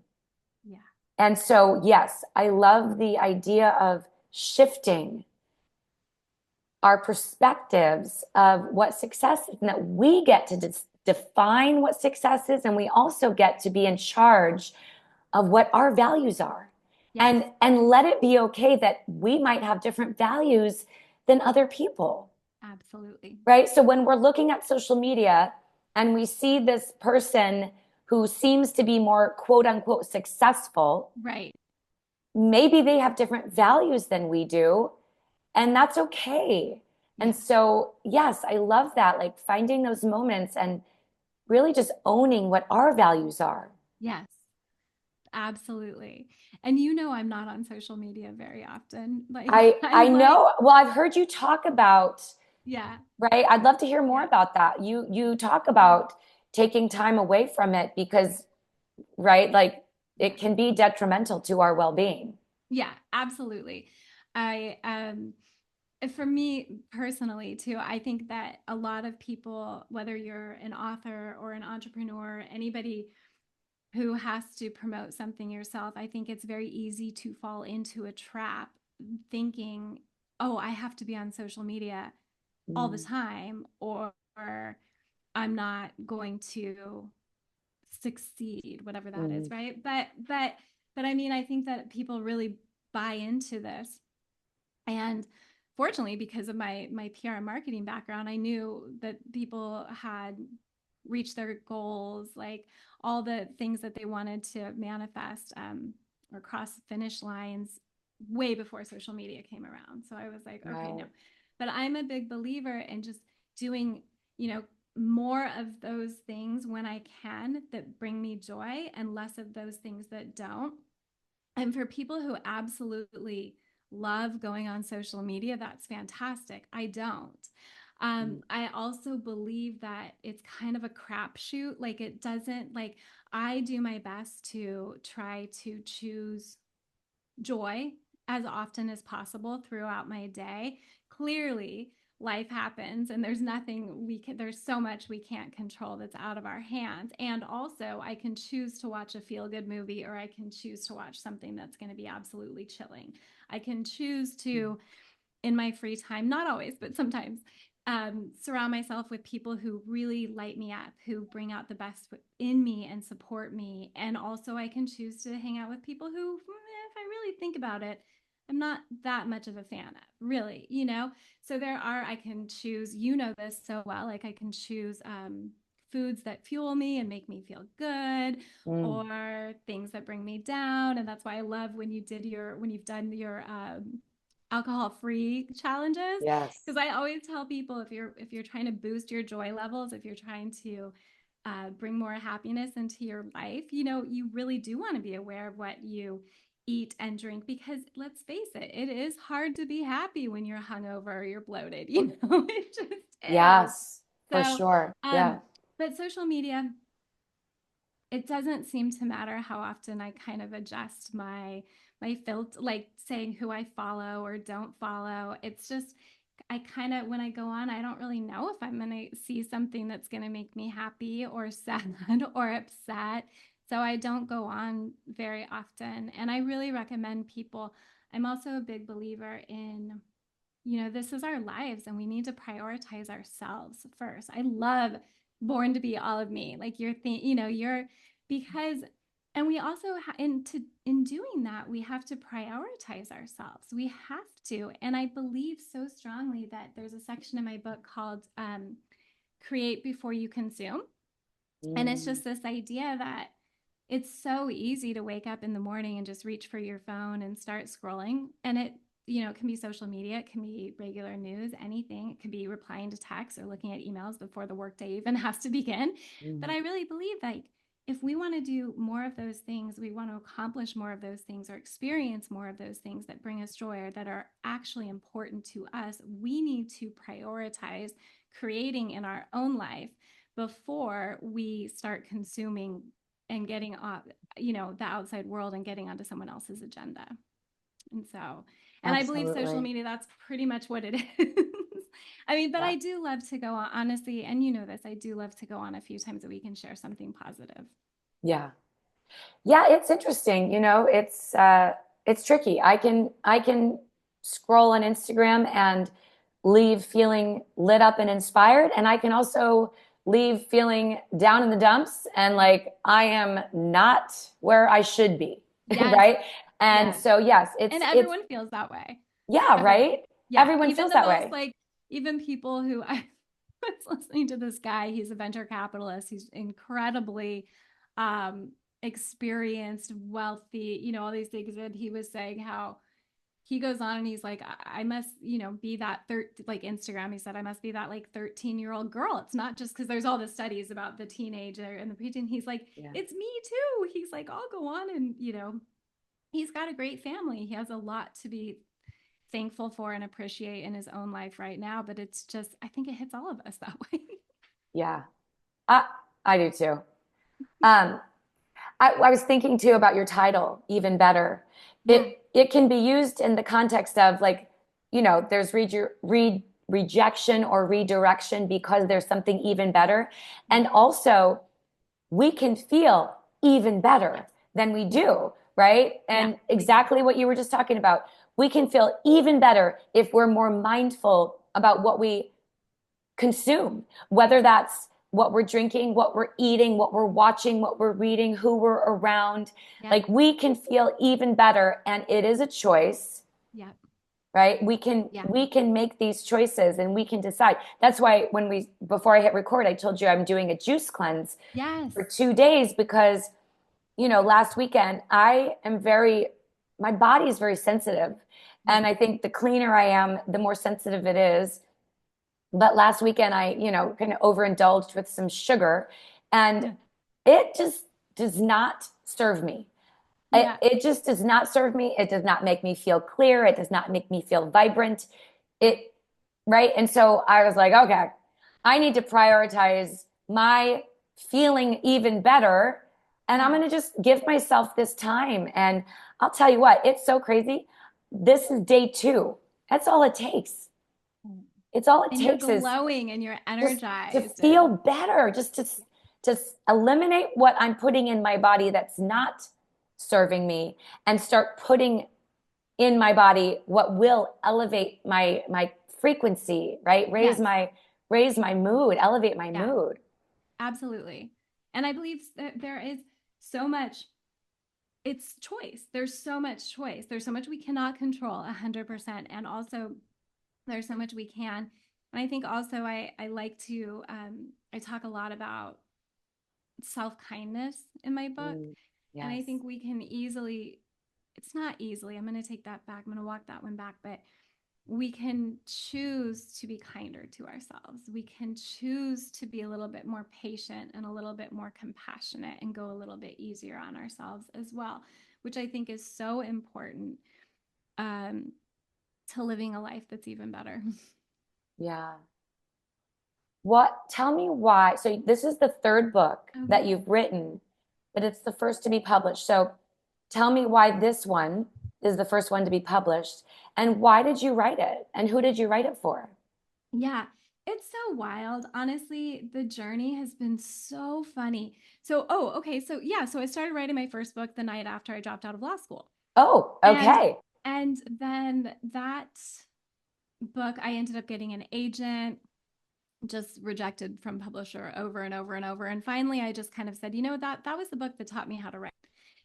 Yeah. And so, yes, I love the idea of shifting our perspectives of what success is and that we get to define what success is, and we also get to be in charge of what our values are. Yes. And let it be okay that we might have different values than other people. Absolutely. Right? So when we're looking at social media and we see this person who seems to be more quote unquote successful, Right. maybe they have different values than we do, and that's okay. And Yeah. so, yes, I love that, like finding those moments and really just owning what our values are. Yes. Absolutely. And I'm not on social media very often. Like I I'm like, know. Well, I've heard you talk about, yeah, right? I'd love to hear more yeah, about that. You talk yeah, about taking time away from it because, right, like yeah. it can be detrimental to our well-being. Yeah, absolutely. I For me personally too, I think that a lot of people, whether you're an author or an entrepreneur, anybody who has to promote something yourself, I think it's very easy to fall into a trap thinking, oh, I have to be on social media all the Mm, time, or I'm not going to succeed, whatever that is, mm, right? But I mean, I think that people really buy into this. And fortunately, because of my PR and marketing background, I knew that people had reached their goals, like all the things that they wanted to manifest, or cross finish lines way before social media came around. So I was like, okay, no. right. But I'm a big believer in just doing, you know, more of those things when I can that bring me joy and less of those things that don't. And for people who absolutely love going on social media, that's fantastic. I don't. I also believe that it's kind of a crapshoot. Like it doesn't like I do my best to try to choose joy as often as possible throughout my day. Clearly, life happens and there's so much we can't control that's out of our hands. And also, I can choose to watch a feel good movie or I can choose to watch something that's going to be absolutely chilling. I can choose to, in my free time, not always, but sometimes, surround myself with people who really light me up, who bring out the best in me and support me. And also, I can choose to hang out with people who, if I really think about it, I'm not that much of a fan of, really, you know? So I can choose, you know, this so well, like I can choose foods that fuel me and make me feel good, Mm. or things that bring me down. And that's why I love when you've done your alcohol free challenges, Yes. because I always tell people if you're trying to boost your joy levels, if you're trying to bring more happiness into your life, you know, you really do want to be aware of what you eat and drink, because let's face it, it is hard to be happy when you're hungover or you're bloated, you know. It just is. Yes, for So sure. Yeah. but social media, it doesn't seem to matter how often I kind of adjust my filter, like saying who I follow or don't follow. It's just I kind of, when I go on, I don't really know if I'm going to see something that's going to make me happy or sad or upset. So I don't go on very often. And I really recommend people. I'm also a big believer in, you know, this is our lives and we need to prioritize ourselves first. I love Born to Be All of Me. Like you know, you're, because, and we also, in doing that, we have to prioritize ourselves. We have to. And I believe so strongly that there's a section in my book called Create Before You Consume. And it's Mm. just this idea that it's so easy to wake up in the morning and just reach for your phone and start scrolling. And it, you know, it can be social media, it can be regular news, anything. It can be replying to texts or looking at emails before the workday even has to begin. But Mm. I really believe that if we want to do more of those things, we want to accomplish more of those things or experience more of those things that bring us joy or that are actually important to us, we need to prioritize creating in our own life before we start consuming and getting off, you know, the outside world and getting onto someone else's agenda. And so, and I believe social Absolutely. media, that's pretty much what it is. I mean, but Yeah. I do love to go on, honestly, and you know this, I do love to go on a few times a week and share something positive. Yeah. Yeah, it's interesting. You know, it's tricky. I can scroll on Instagram and leave feeling lit up and inspired, and I can also leave feeling down in the dumps and like I am not where I should be, Yes, right? And yes. so yes, And it's everyone feels that way. yeah, Everyone. right? Yeah. Everyone Even feels the that most way. like, even people who I was listening to this guy, he's a venture capitalist. He's incredibly experienced, wealthy, you know, all these things. And he was saying how he goes on and he's like, I must, you know, be that like Instagram. He said, I must be that like 13-year-old girl. It's not just because there's all the studies about the teenager and the preteen. He's like, Yeah. it's me too. He's like, I'll go on and, you know, he's got a great family. He has a lot to be thankful for and appreciate in his own life right now. But it's just, I think it hits all of us that way. Yeah. I I do too. Um, I was thinking too about your title, even better. Yeah. It can be used in the context of like, you know, there's rejection or redirection because there's something even better. Yeah. And also, we can feel even better than we Yeah. do, right? Yeah. And We can. exactly what you were just talking about. We can feel even better if we're more mindful about what we consume, whether that's what we're drinking, what we're eating, what we're watching, what we're reading, who we're around. Yeah. Like we can feel even better, and it is a choice, Yeah. right? We can make these choices and we can decide. That's why when we before I hit record, I told you I'm doing a juice cleanse Yes. for 2 days because last weekend my body is very sensitive, Yeah. and I think the cleaner I am, the more sensitive it is. But last weekend, I, kind of overindulged with some sugar, and Yeah. it just does not serve me. It, Yeah. it just does not serve me. It does not make me feel clear. It does not make me feel vibrant. It right? And so I was like, okay, I need to prioritize my feeling even better. And I'm Yeah. going to just give myself this time. And I'll tell you what, it's so crazy. This is day 2. That's all it takes. It's all it And you're takes is glowing and you're just to energized feel and better, just to eliminate what I'm putting in my body that's not serving me and start putting in my body what will elevate my frequency, right? yes. Raise my mood, elevate my Yeah, mood. absolutely. And I believe that there is so much, it's choice. There's so much choice. There's so much we cannot control 100%. And also there's so much we can. And I think also I like to, I talk a lot about self-kindness in my book. Mm, And I yes. think we can easily, it's not easily, I'm going to take that back. I'm going to walk that one back, but we can choose to be kinder to ourselves. We can choose to be a little bit more patient and a little bit more compassionate and go a little bit easier on ourselves as well, which I think is so important um, to living a life that's even better. Yeah. Tell me why. So this is the 3rd book that Okay. you've written, but it's the first to be published. So tell me why this one is the first one to be published and why did you write it and who did you write it for? Yeah, it's so wild. Honestly, the journey has been so funny. So, oh, okay. So, yeah, so I started writing my first book the night after I dropped out of law school. Oh, And okay. and then that book, I ended up getting an agent, just rejected from publisher over and over and over. And finally, I just kind of said, you know, that was the book that taught me how to write.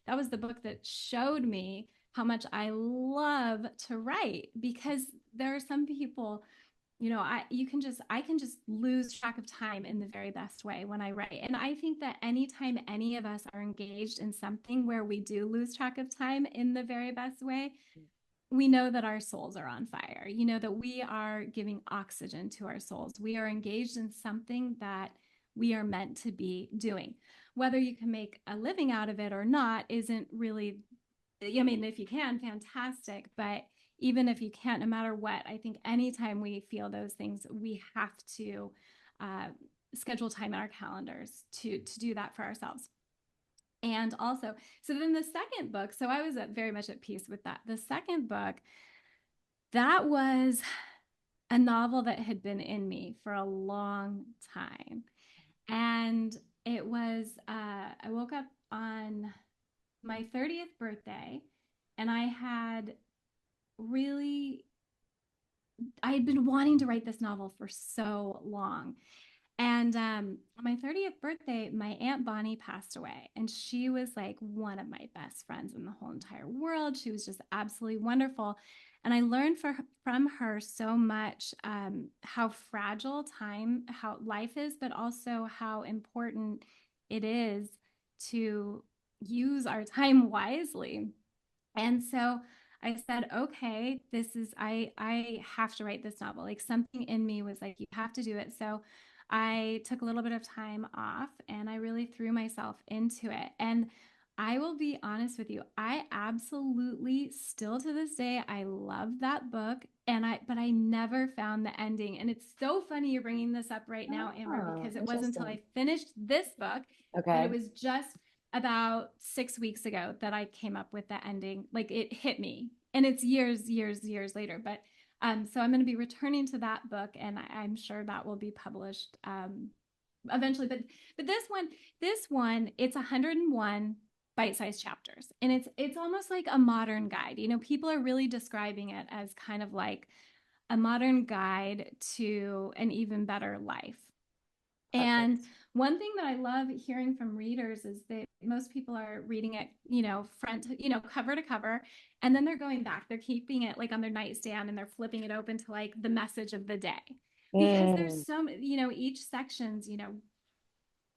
That was the book that showed me how much I love to write because there are some people, you know, I can just lose track of time in the very best way when I write. And I think that anytime any of us are engaged in something where we do lose track of time in the very best way, we know that our souls are on fire. You know, that we are giving oxygen to our souls. We are engaged in something that we are meant to be doing. Whether you can make a living out of it or not isn't really, I mean, if you can, fantastic. But even if you can't, no matter what, I think anytime we feel those things, we have to uh, schedule time in our calendars to do that for ourselves. And also, so then the second book, so I was very much at peace with that. The second book, that was a novel that had been in me for a long time. And it was, I woke up on my 30th birthday and really, I had been wanting to write this novel for so long. And on my 30th birthday, my Aunt Bonnie passed away. And she was like one of my best friends in the whole entire world. She was just absolutely wonderful. And I learned from her so much how fragile how life is, but also how important it is to use our time wisely. And so I said, okay, I have to write this novel. Like something in me was like, you have to do it. So I took a little bit of time off and I really threw myself into it. And I will be honest with you, I absolutely still to this day, I love that book. But I never found the ending. And it's so funny you're bringing this up right now, Amber, Oh, because it wasn't until interesting. I finished this book that it Okay. was just about 6 weeks ago that I came up with the ending. Like it hit me, and it's years later. But so I'm going to be returning to that book, and I'm sure that will be published eventually. But this one, it's 101 bite-sized chapters, and it's almost like a modern guide. You know, people are really describing it as kind of like a modern guide to an even better life. And Perfect. one thing that I love hearing from readers is that most people are reading it, you know, cover to cover, and then they're going back. They're keeping it like on their nightstand and they're flipping it open to like the message of the day. Because there's Mm, so, you know, each section's,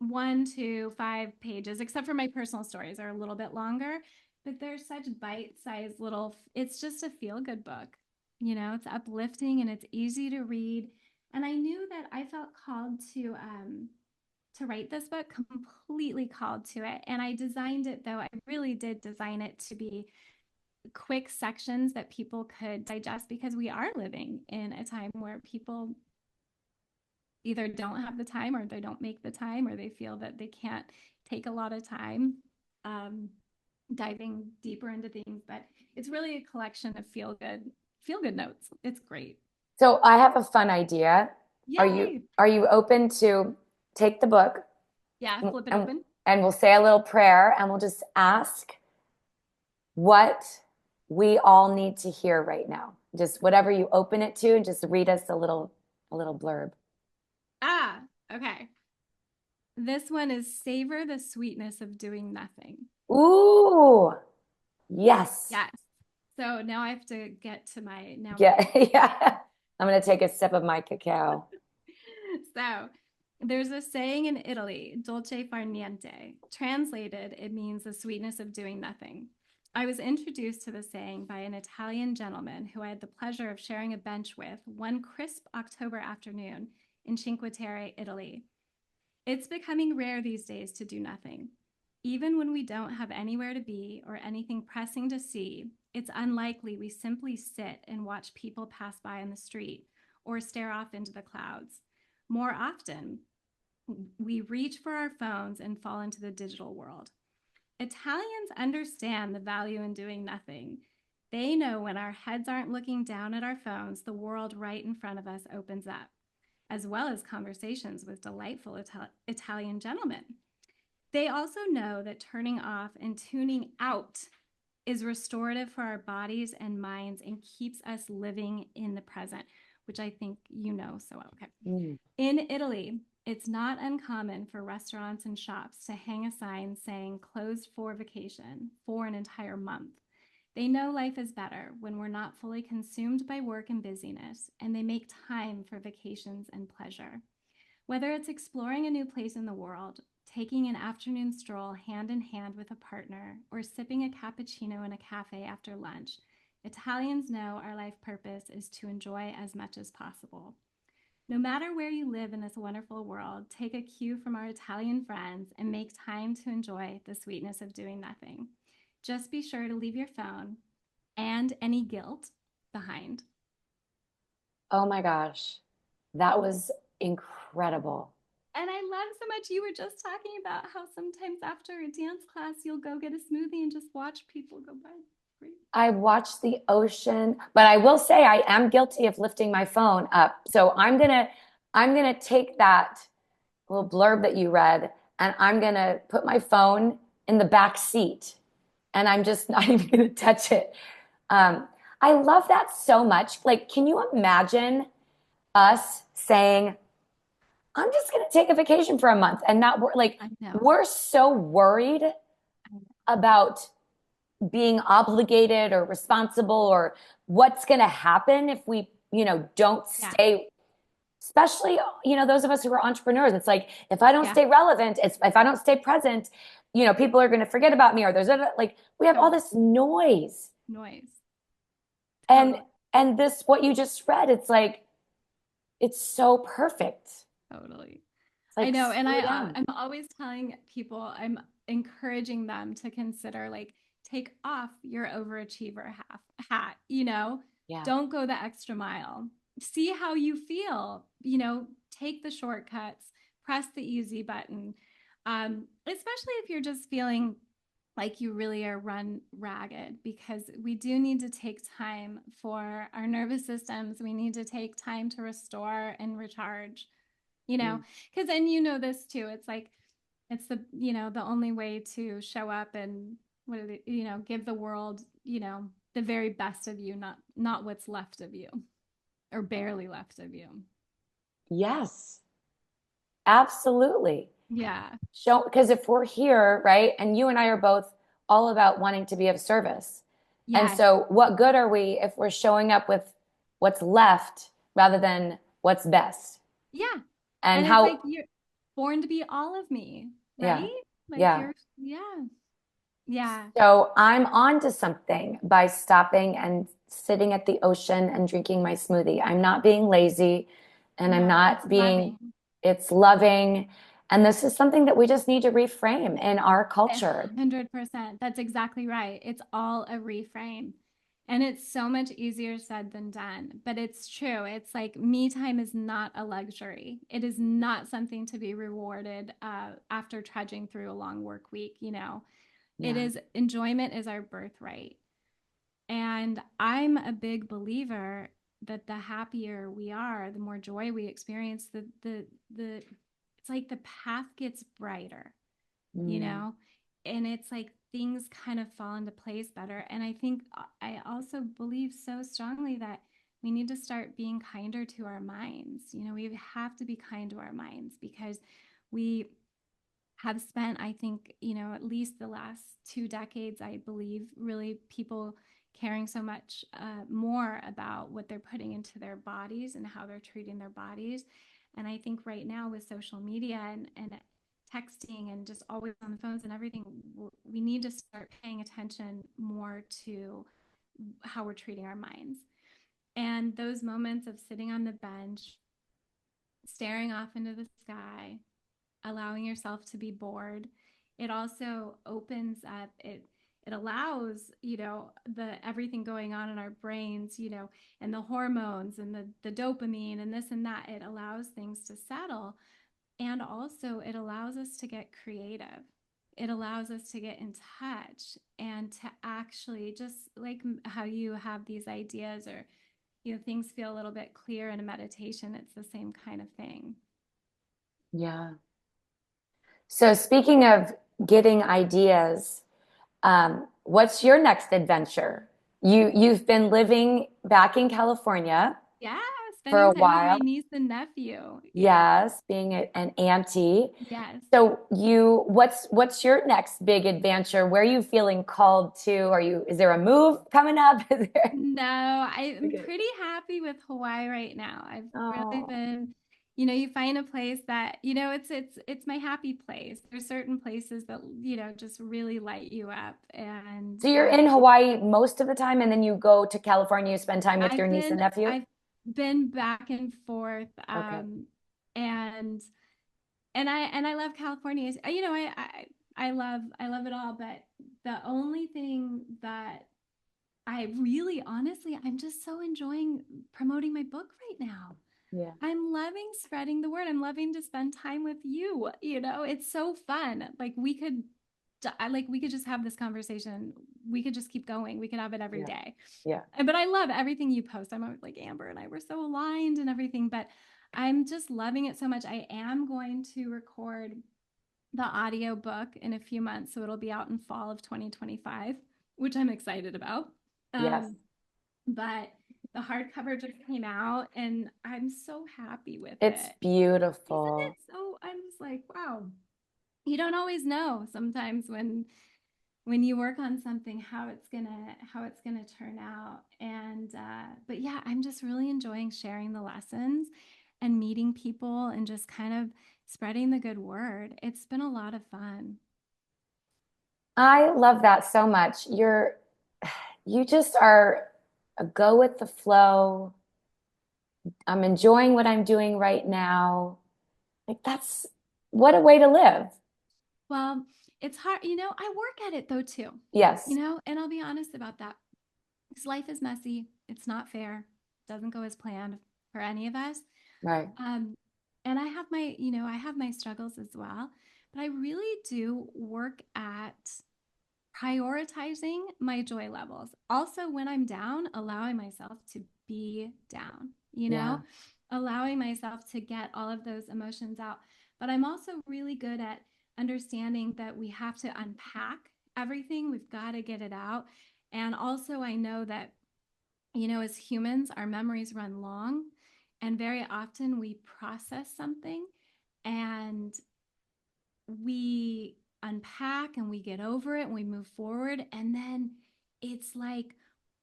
1 to 5 pages, except for my personal stories are a little bit longer, but they're such bite-sized little, it's just a feel-good book. You know, it's uplifting and it's easy to read. And I knew that I felt called to write this book, completely called to it. And I designed it, though I really did design it to be quick sections that people could digest, because we are living in a time where people either don't have the time, or they don't make the time, or they feel that they can't take a lot of time diving deeper into things. But it's really a collection of feel good notes. It's great. So I have a fun idea. Are you Yay. are you open to take the book Yeah, flip it and open. and we'll say a little prayer and we'll just ask what we all need to hear right now. Just whatever you open it to and just read us a little blurb. Okay. This one is savor the sweetness of doing nothing. Ooh, yes. Yes. So now I have to get to my Yeah, prayer. yeah. I'm gonna take a sip of my cacao. So there's a saying in Italy, dolce far niente. Translated, it means the sweetness of doing nothing. I was introduced to the saying by an Italian gentleman who I had the pleasure of sharing a bench with one crisp October afternoon in Cinque Terre, Italy. It's becoming rare these days to do nothing. Even when we don't have anywhere to be or anything pressing to see, it's unlikely we simply sit and watch people pass by in the street or stare off into the clouds. More often, we reach for our phones and fall into the digital world. Italians understand the value in doing nothing. They know when our heads aren't looking down at our phones, the world right in front of us opens up, as well as conversations with delightful Italian gentlemen. They also know that turning off and tuning out is restorative for our bodies and minds and keeps us living in the present, which I think you know so well. Okay. Mm. In Italy, it's not uncommon for restaurants and shops to hang a sign saying closed for vacation for an entire month. They know life is better when we're not fully consumed by work and busyness, and they make time for vacations and pleasure. Whether it's exploring a new place in the world, taking an afternoon stroll hand in hand with a partner, or sipping a cappuccino in a cafe after lunch, Italians know our life purpose is to enjoy as much as possible. No matter where you live in this wonderful world, take a cue from our Italian friends and make time to enjoy the sweetness of doing nothing. Just be sure to leave your phone and any guilt behind. Oh my gosh. That was incredible. And I love so much. You were just talking about how sometimes after a dance class, you'll go get a smoothie and just watch people go by. Great. I watched the ocean, but I will say I am guilty of lifting my phone up. So I'm gonna take that little blurb that you read and I'm gonna put my phone in the back seat and I'm just not even gonna touch it. Um, I love that so much. Like, can you imagine us saying, I'm just gonna take a vacation for a month and not like I know. we're so worried I know. about being obligated or responsible or what's going to happen if we don't Yeah. stay, especially those of us who are entrepreneurs. It's like if I don't Yeah. stay relevant, it's if I don't stay present, people are going to forget about me, or there's like we have all Totally. this noise. Noise. and Totally. and this what you just read, it's like it's so perfect. Totally. It's I like know. And slow down. I'm always telling people, I'm encouraging them to consider, like, take off your overachiever hat, Yeah. don't go the extra mile. See how you feel, take the shortcuts, press the easy button. Especially if you're just feeling like you really are run ragged, because we do need to take time for our nervous systems. We need to take time to restore and recharge, you know, Mm. because, and this too, it's like, it's the only way to show up and give the world, the very best of you, not what's left of you or barely left of you. Yes, absolutely. Yeah. Show, because if we're here, right, and you and I are both all about wanting to be of service. And Yes. so what good are we if we're showing up with what's left rather than what's best? Yeah. And And it's like how, you're born to be all of me, yeah, right? Like yeah. you're, yeah. Yeah. So I'm on to something by stopping and sitting at the ocean and drinking my smoothie. I'm not being lazy and I'm No, it's not being, loving. it's loving. And this is something that we just need to reframe in our culture. 100%. That's exactly right. It's all a reframe. And it's so much easier said than done. But it's true. It's like me time is not a luxury. It is not something to be rewarded after trudging through a long work week. It Yeah. is enjoyment is our birthright. And I'm a big believer that the happier we are, the more joy we experience, the it's like the path gets brighter, you Mm. know? And it's like things kind of fall into place better. And I think I also believe so strongly that we need to start being kinder to our minds. We have to be kind to our minds because we have spent, I think, at least the last 2 decades, I believe, really people caring so much more about what they're putting into their bodies and how they're treating their bodies. And I think right now with social media and texting and just always on the phones and everything, we need to start paying attention more to how we're treating our minds. And those moments of sitting on the bench, staring off into the sky, allowing yourself to be bored. It also opens up, it allows, the everything going on in our brains, and the hormones and the dopamine and this and that. It allows things to settle. And also it allows us to get creative. It allows us to get in touch and to actually, just like how you have these ideas, or things feel a little bit clear in a meditation. It's the same kind of thing. Yeah. So speaking of getting ideas, what's your next adventure? You've been living back in California Yeah, for a spending time with my while. niece and nephew. Yeah. Yes, being an auntie. Yes. So what's your next big adventure? Where are you feeling called to? Is there a move coming up? Is there? No, I'm Okay. pretty happy with Hawaii right now. I've really Oh, been, you find a place that, it's my happy place. There's certain places that, just really light you up. And so you're in Hawaii most of the time, and then you go to California, you spend time with your niece and nephew? I've been back and forth. Okay. And I love California. I love it all, but the only thing that I really honestly, I'm just so enjoying promoting my book right now. Yeah. I'm loving spreading the word. I'm loving to spend time with you. It's so fun. Like we could just have this conversation. We could just keep going. We could have it every Yeah. day. Yeah. But I love everything you post. I'm always like, Amber and I were so aligned and everything, but I'm just loving it so much. I am going to record the audio book in a few months, so it'll be out in fall of 2025, which I'm excited about. Yes. Um, but the hardcover just came out, and I'm so happy with It's it. Isn't it beautiful. so? I'm just like, wow. You don't always know sometimes when you work on something how it's gonna turn out. And but yeah, I'm just really enjoying sharing the lessons and meeting people and just kind of spreading the good word. It's been a lot of fun. I love that so much. You just are a go with the flow. I'm enjoying what I'm doing right now. Like that's what a way to live. Well, it's hard, I work at it though too, Yes. and I'll be honest about that. Because life is messy. It's not fair. Doesn't go as planned for any of us. Right. Um, and I have my struggles as well. But I really do work at prioritizing my joy levels. Also, when I'm down, allowing myself to be down, Yeah. allowing myself to get all of those emotions out. But I'm also really good at understanding that we have to unpack everything, we've got to get it out. And also, I know that, as humans, our memories run long, and very often we process something and we unpack and we get over it and we move forward. And then it's like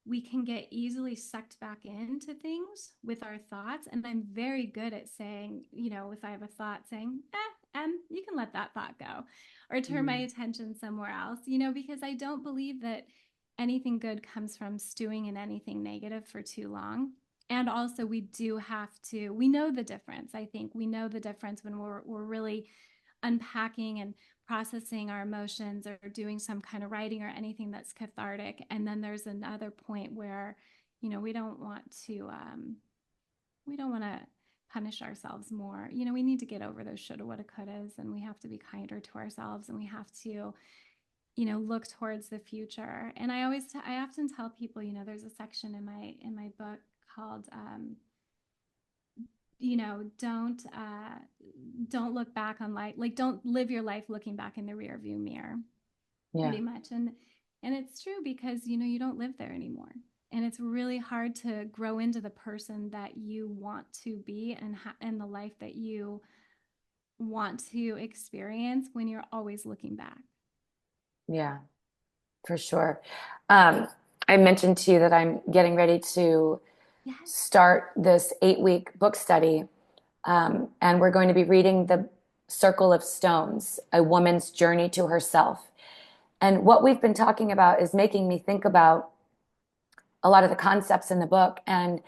we can get easily sucked back into things with our thoughts. And I'm very good at saying, if I have a thought, saying, you can let that thought go, or turn my Mm. attention somewhere else, because I don't believe that anything good comes from stewing in anything negative for too long. And also, we know the difference. I think we know the difference when we're really unpacking and processing our emotions or doing some kind of writing or anything that's cathartic. And then there's another point where, we don't want to punish ourselves more. We need to get over those shoulda, woulda, couldas, and we have to be kinder to ourselves, and we have to, look towards the future. And I often tell people, there's a section in my book called, don't look back on life, like don't live your life looking back in the rear view mirror, pretty much. And it's true, because you don't live there anymore, and it's really hard to grow into the person that you want to be, and the life that you want to experience when you're always looking back. Yeah, for sure. I mentioned to you that I'm getting ready to Yes. start this 8-week book study. And we're going to be reading The Circle of Stones, A Woman's Journey to Herself. And what we've been talking about is making me think about a lot of the concepts in the book. And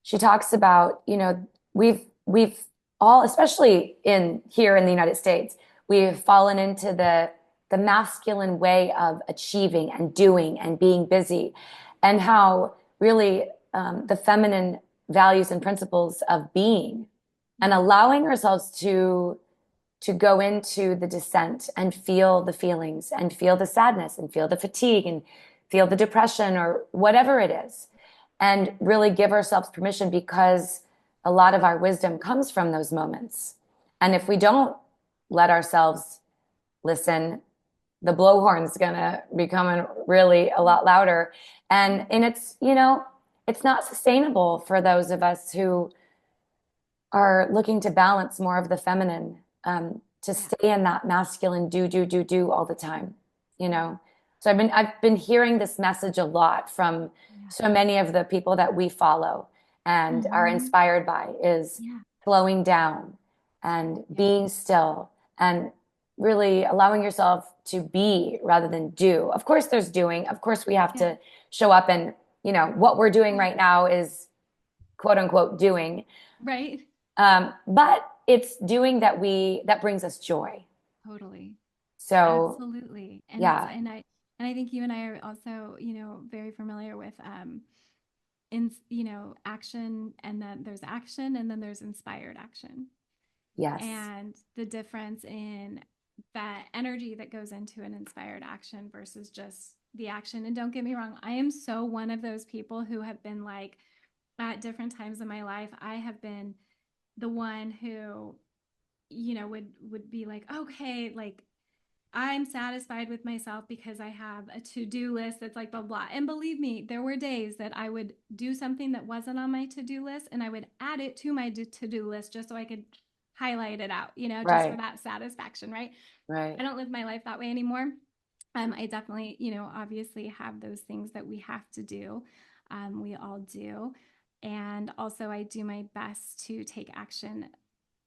she talks about, we've all, especially in here in the United States, we've fallen into the masculine way of achieving and doing and being busy, and how really the feminine values and principles of being and allowing ourselves to go into the descent and feel the feelings and feel the sadness and feel the fatigue and feel the depression or whatever it is, and really give ourselves permission, because a lot of our wisdom comes from those moments. And if we don't let ourselves listen, the blowhorn's gonna be coming really a lot louder. And it's, it's not sustainable for those of us who are looking to balance more of the feminine, to stay in that masculine do all the time, you know. So I've been hearing this message a lot from so many of the people that we follow and are inspired by, is slowing down and being still and really allowing yourself to be rather than do. Of course, there's doing. Of course, we have to show up, and what we're doing right now is quote unquote doing. Right. But it's doing that brings us joy. Totally. So Absolutely. yeah, And I think you and I are also, very familiar with, action, and then there's action, and then there's inspired action. yes, And the difference in that energy that goes into an inspired action versus just the action. And don't get me wrong, I am so one of those people who have been like, at different times in my life, I have been the one who, would be like, okay, like I'm satisfied with myself because I have a to-do list that's like blah blah. And believe me, there were days that I would do something that wasn't on my to-do list, and I would add it to my to-do list just so I could highlight it out, just for right, that satisfaction, right? right, I don't live my life that way anymore. I definitely, obviously have those things that we have to do. We all do. And also, I do my best to take action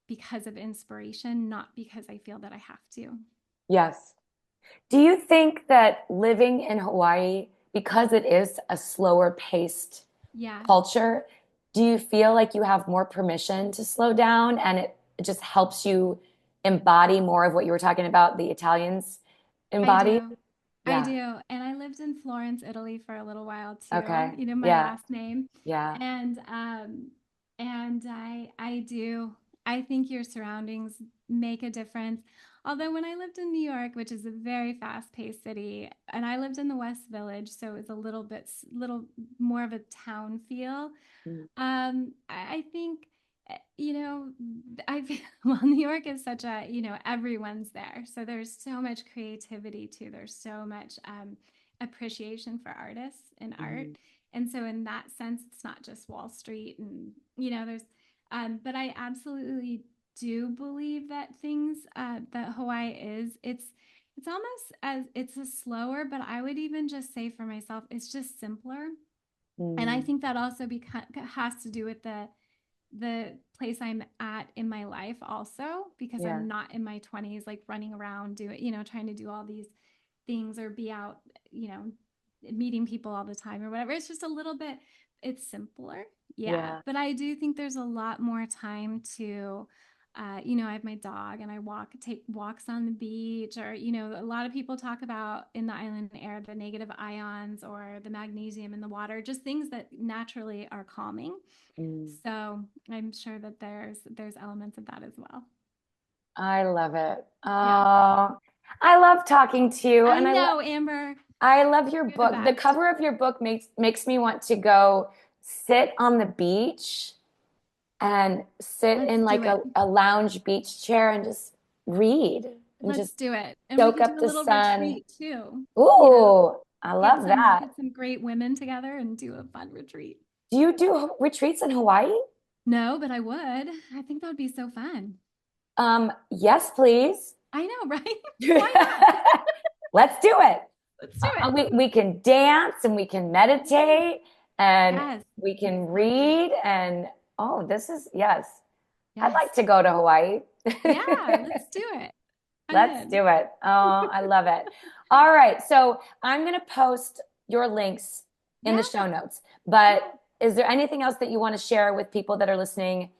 because of inspiration, not because I feel that I have to. yes. Do you think that living in Hawaii, because it is a slower paced Yeah, culture, do you feel like you have more permission to slow down, and it just helps you embody more of what you were talking about, the Italians I embody? do. I Yeah. do. And I lived in Florence, Italy for a little while too, Okay. my Yeah. last name. Yeah. And I do. I think your surroundings make a difference. Although when I lived in New York, which is a very fast-paced city, and I lived in the West Village, so it's a little more of a town feel. Mm. I think, I feel, well, New York is such a, everyone's there. So there's so much creativity too. There's so much appreciation for artists and art. Mhm. And so in that sense, it's not just Wall Street and, but I absolutely do believe that that Hawaii is, it's almost as it's a slower, but I would even just say for myself, it's just simpler. And I Mm. think that also has to do with the place I'm at in my life also, because Yeah. I'm not in my 20s like running around trying to do all these things or be out, you know, meeting people all the time or whatever. It's just a little bit, it's simpler. Yeah. Yeah. But I do think there's a lot more time to I have my dog and I take walks on the beach, or, a lot of people talk about in the island air, the negative ions or the magnesium in the water, just things that naturally are calming. So I'm sure that there's elements of that as well. I love it. Yeah. I love talking to you. I know, Amber. I love your You're the book. The best. cover of your book makes me want to go sit on the beach and sit Let's in do like it. a lounge beach chair and just read and Let's just do it. And we soak could do up a the little sun. retreat too. Ooh, I Get love some that. get some great women together and do a fun retreat. Do you do retreats in Hawaii? No, but I would. I think that would be so fun. Yes, please. I know, right? Why not? Let's do it. Let's do it. We can dance and we can meditate and Yes. we can read and yes. I'd Yes. like to go to Hawaii. Yeah, let's do it. I'm Let's in. do it. Oh, I love it. All right. So I'm going to post your links in the show Yeah. notes. But is there anything else that you want to share with people that are listening?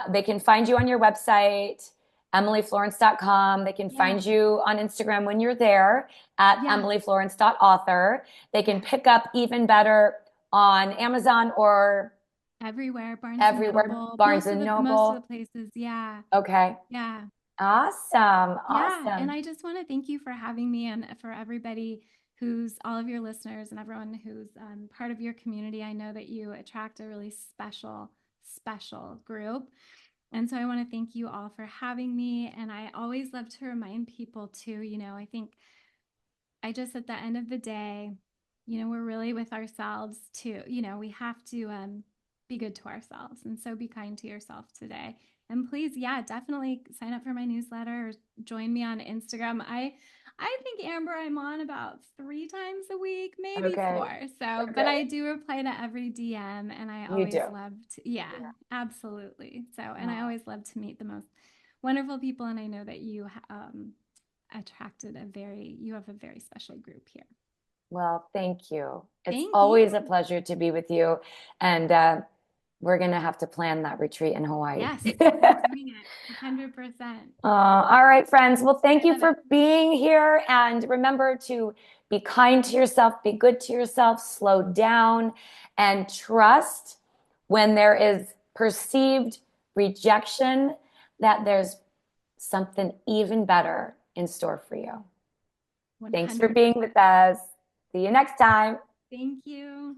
They can find you on your website, emilyflorence.com. They can find you on Instagram when you're there at emilyflorence.author. They can pick up Even Better on Amazon or everywhere. Barnes and everywhere. Noble. Barnes and Most of Noble. the places. Yeah. Okay. Yeah. Awesome. Yeah. And Awesome. I just want to thank you for having me, and for everybody all of your listeners and everyone who's part of your community. I know that you attract a really special group. And so I want to thank you all for having me. And I always love to remind people too, I think at the end of the day, we're really with ourselves too. We have to be good to ourselves. And so be kind to yourself today. And please, definitely sign up for my newsletter or join me on Instagram. I think, Amber, I'm on about 3 times a week, maybe 4. So, but I do reply to every DM, and I always love to, absolutely. So, and I always love to meet the most wonderful people. And I know that you you have a very special group here. Well, thank you. It's always a pleasure to be with you. And we're going to have to plan that retreat in Hawaii. Yes, we're doing it 100%. All right, friends. Well, thank you for being here. And remember to be kind to yourself, be good to yourself, slow down, and trust when there is perceived rejection that there's something even better in store for you. 100%. Thanks for being with us. See you next time. Thank you.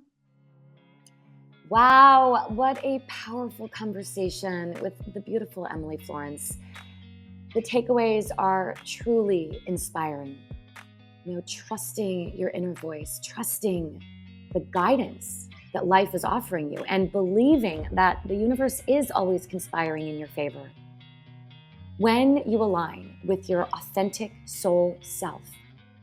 Wow, what a powerful conversation with the beautiful Emily Florence. The takeaways are truly inspiring. Trusting your inner voice, trusting the guidance that life is offering you, and believing that the universe is always conspiring in your favor. When you align with your authentic soul self,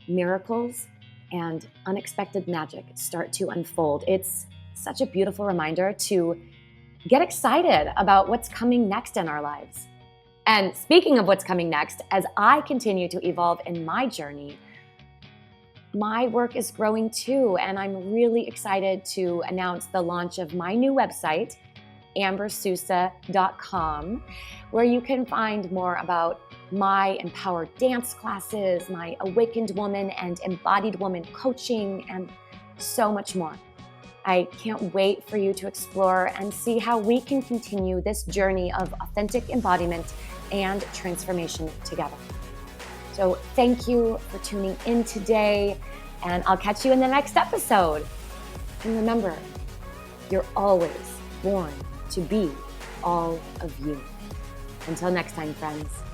miracles and unexpected magic start to unfold. It's such a beautiful reminder to get excited about what's coming next in our lives. And speaking of what's coming next, as I continue to evolve in my journey, my work is growing too, and I'm really excited to announce the launch of my new website, ambersousa.com, where you can find more about my empowered dance classes, my awakened woman and embodied woman coaching, and so much more. I can't wait for you to explore and see how we can continue this journey of authentic embodiment and transformation together. So thank you for tuning in today, and I'll catch you in the next episode. And remember, you're always born to be all of you. Until next time, friends.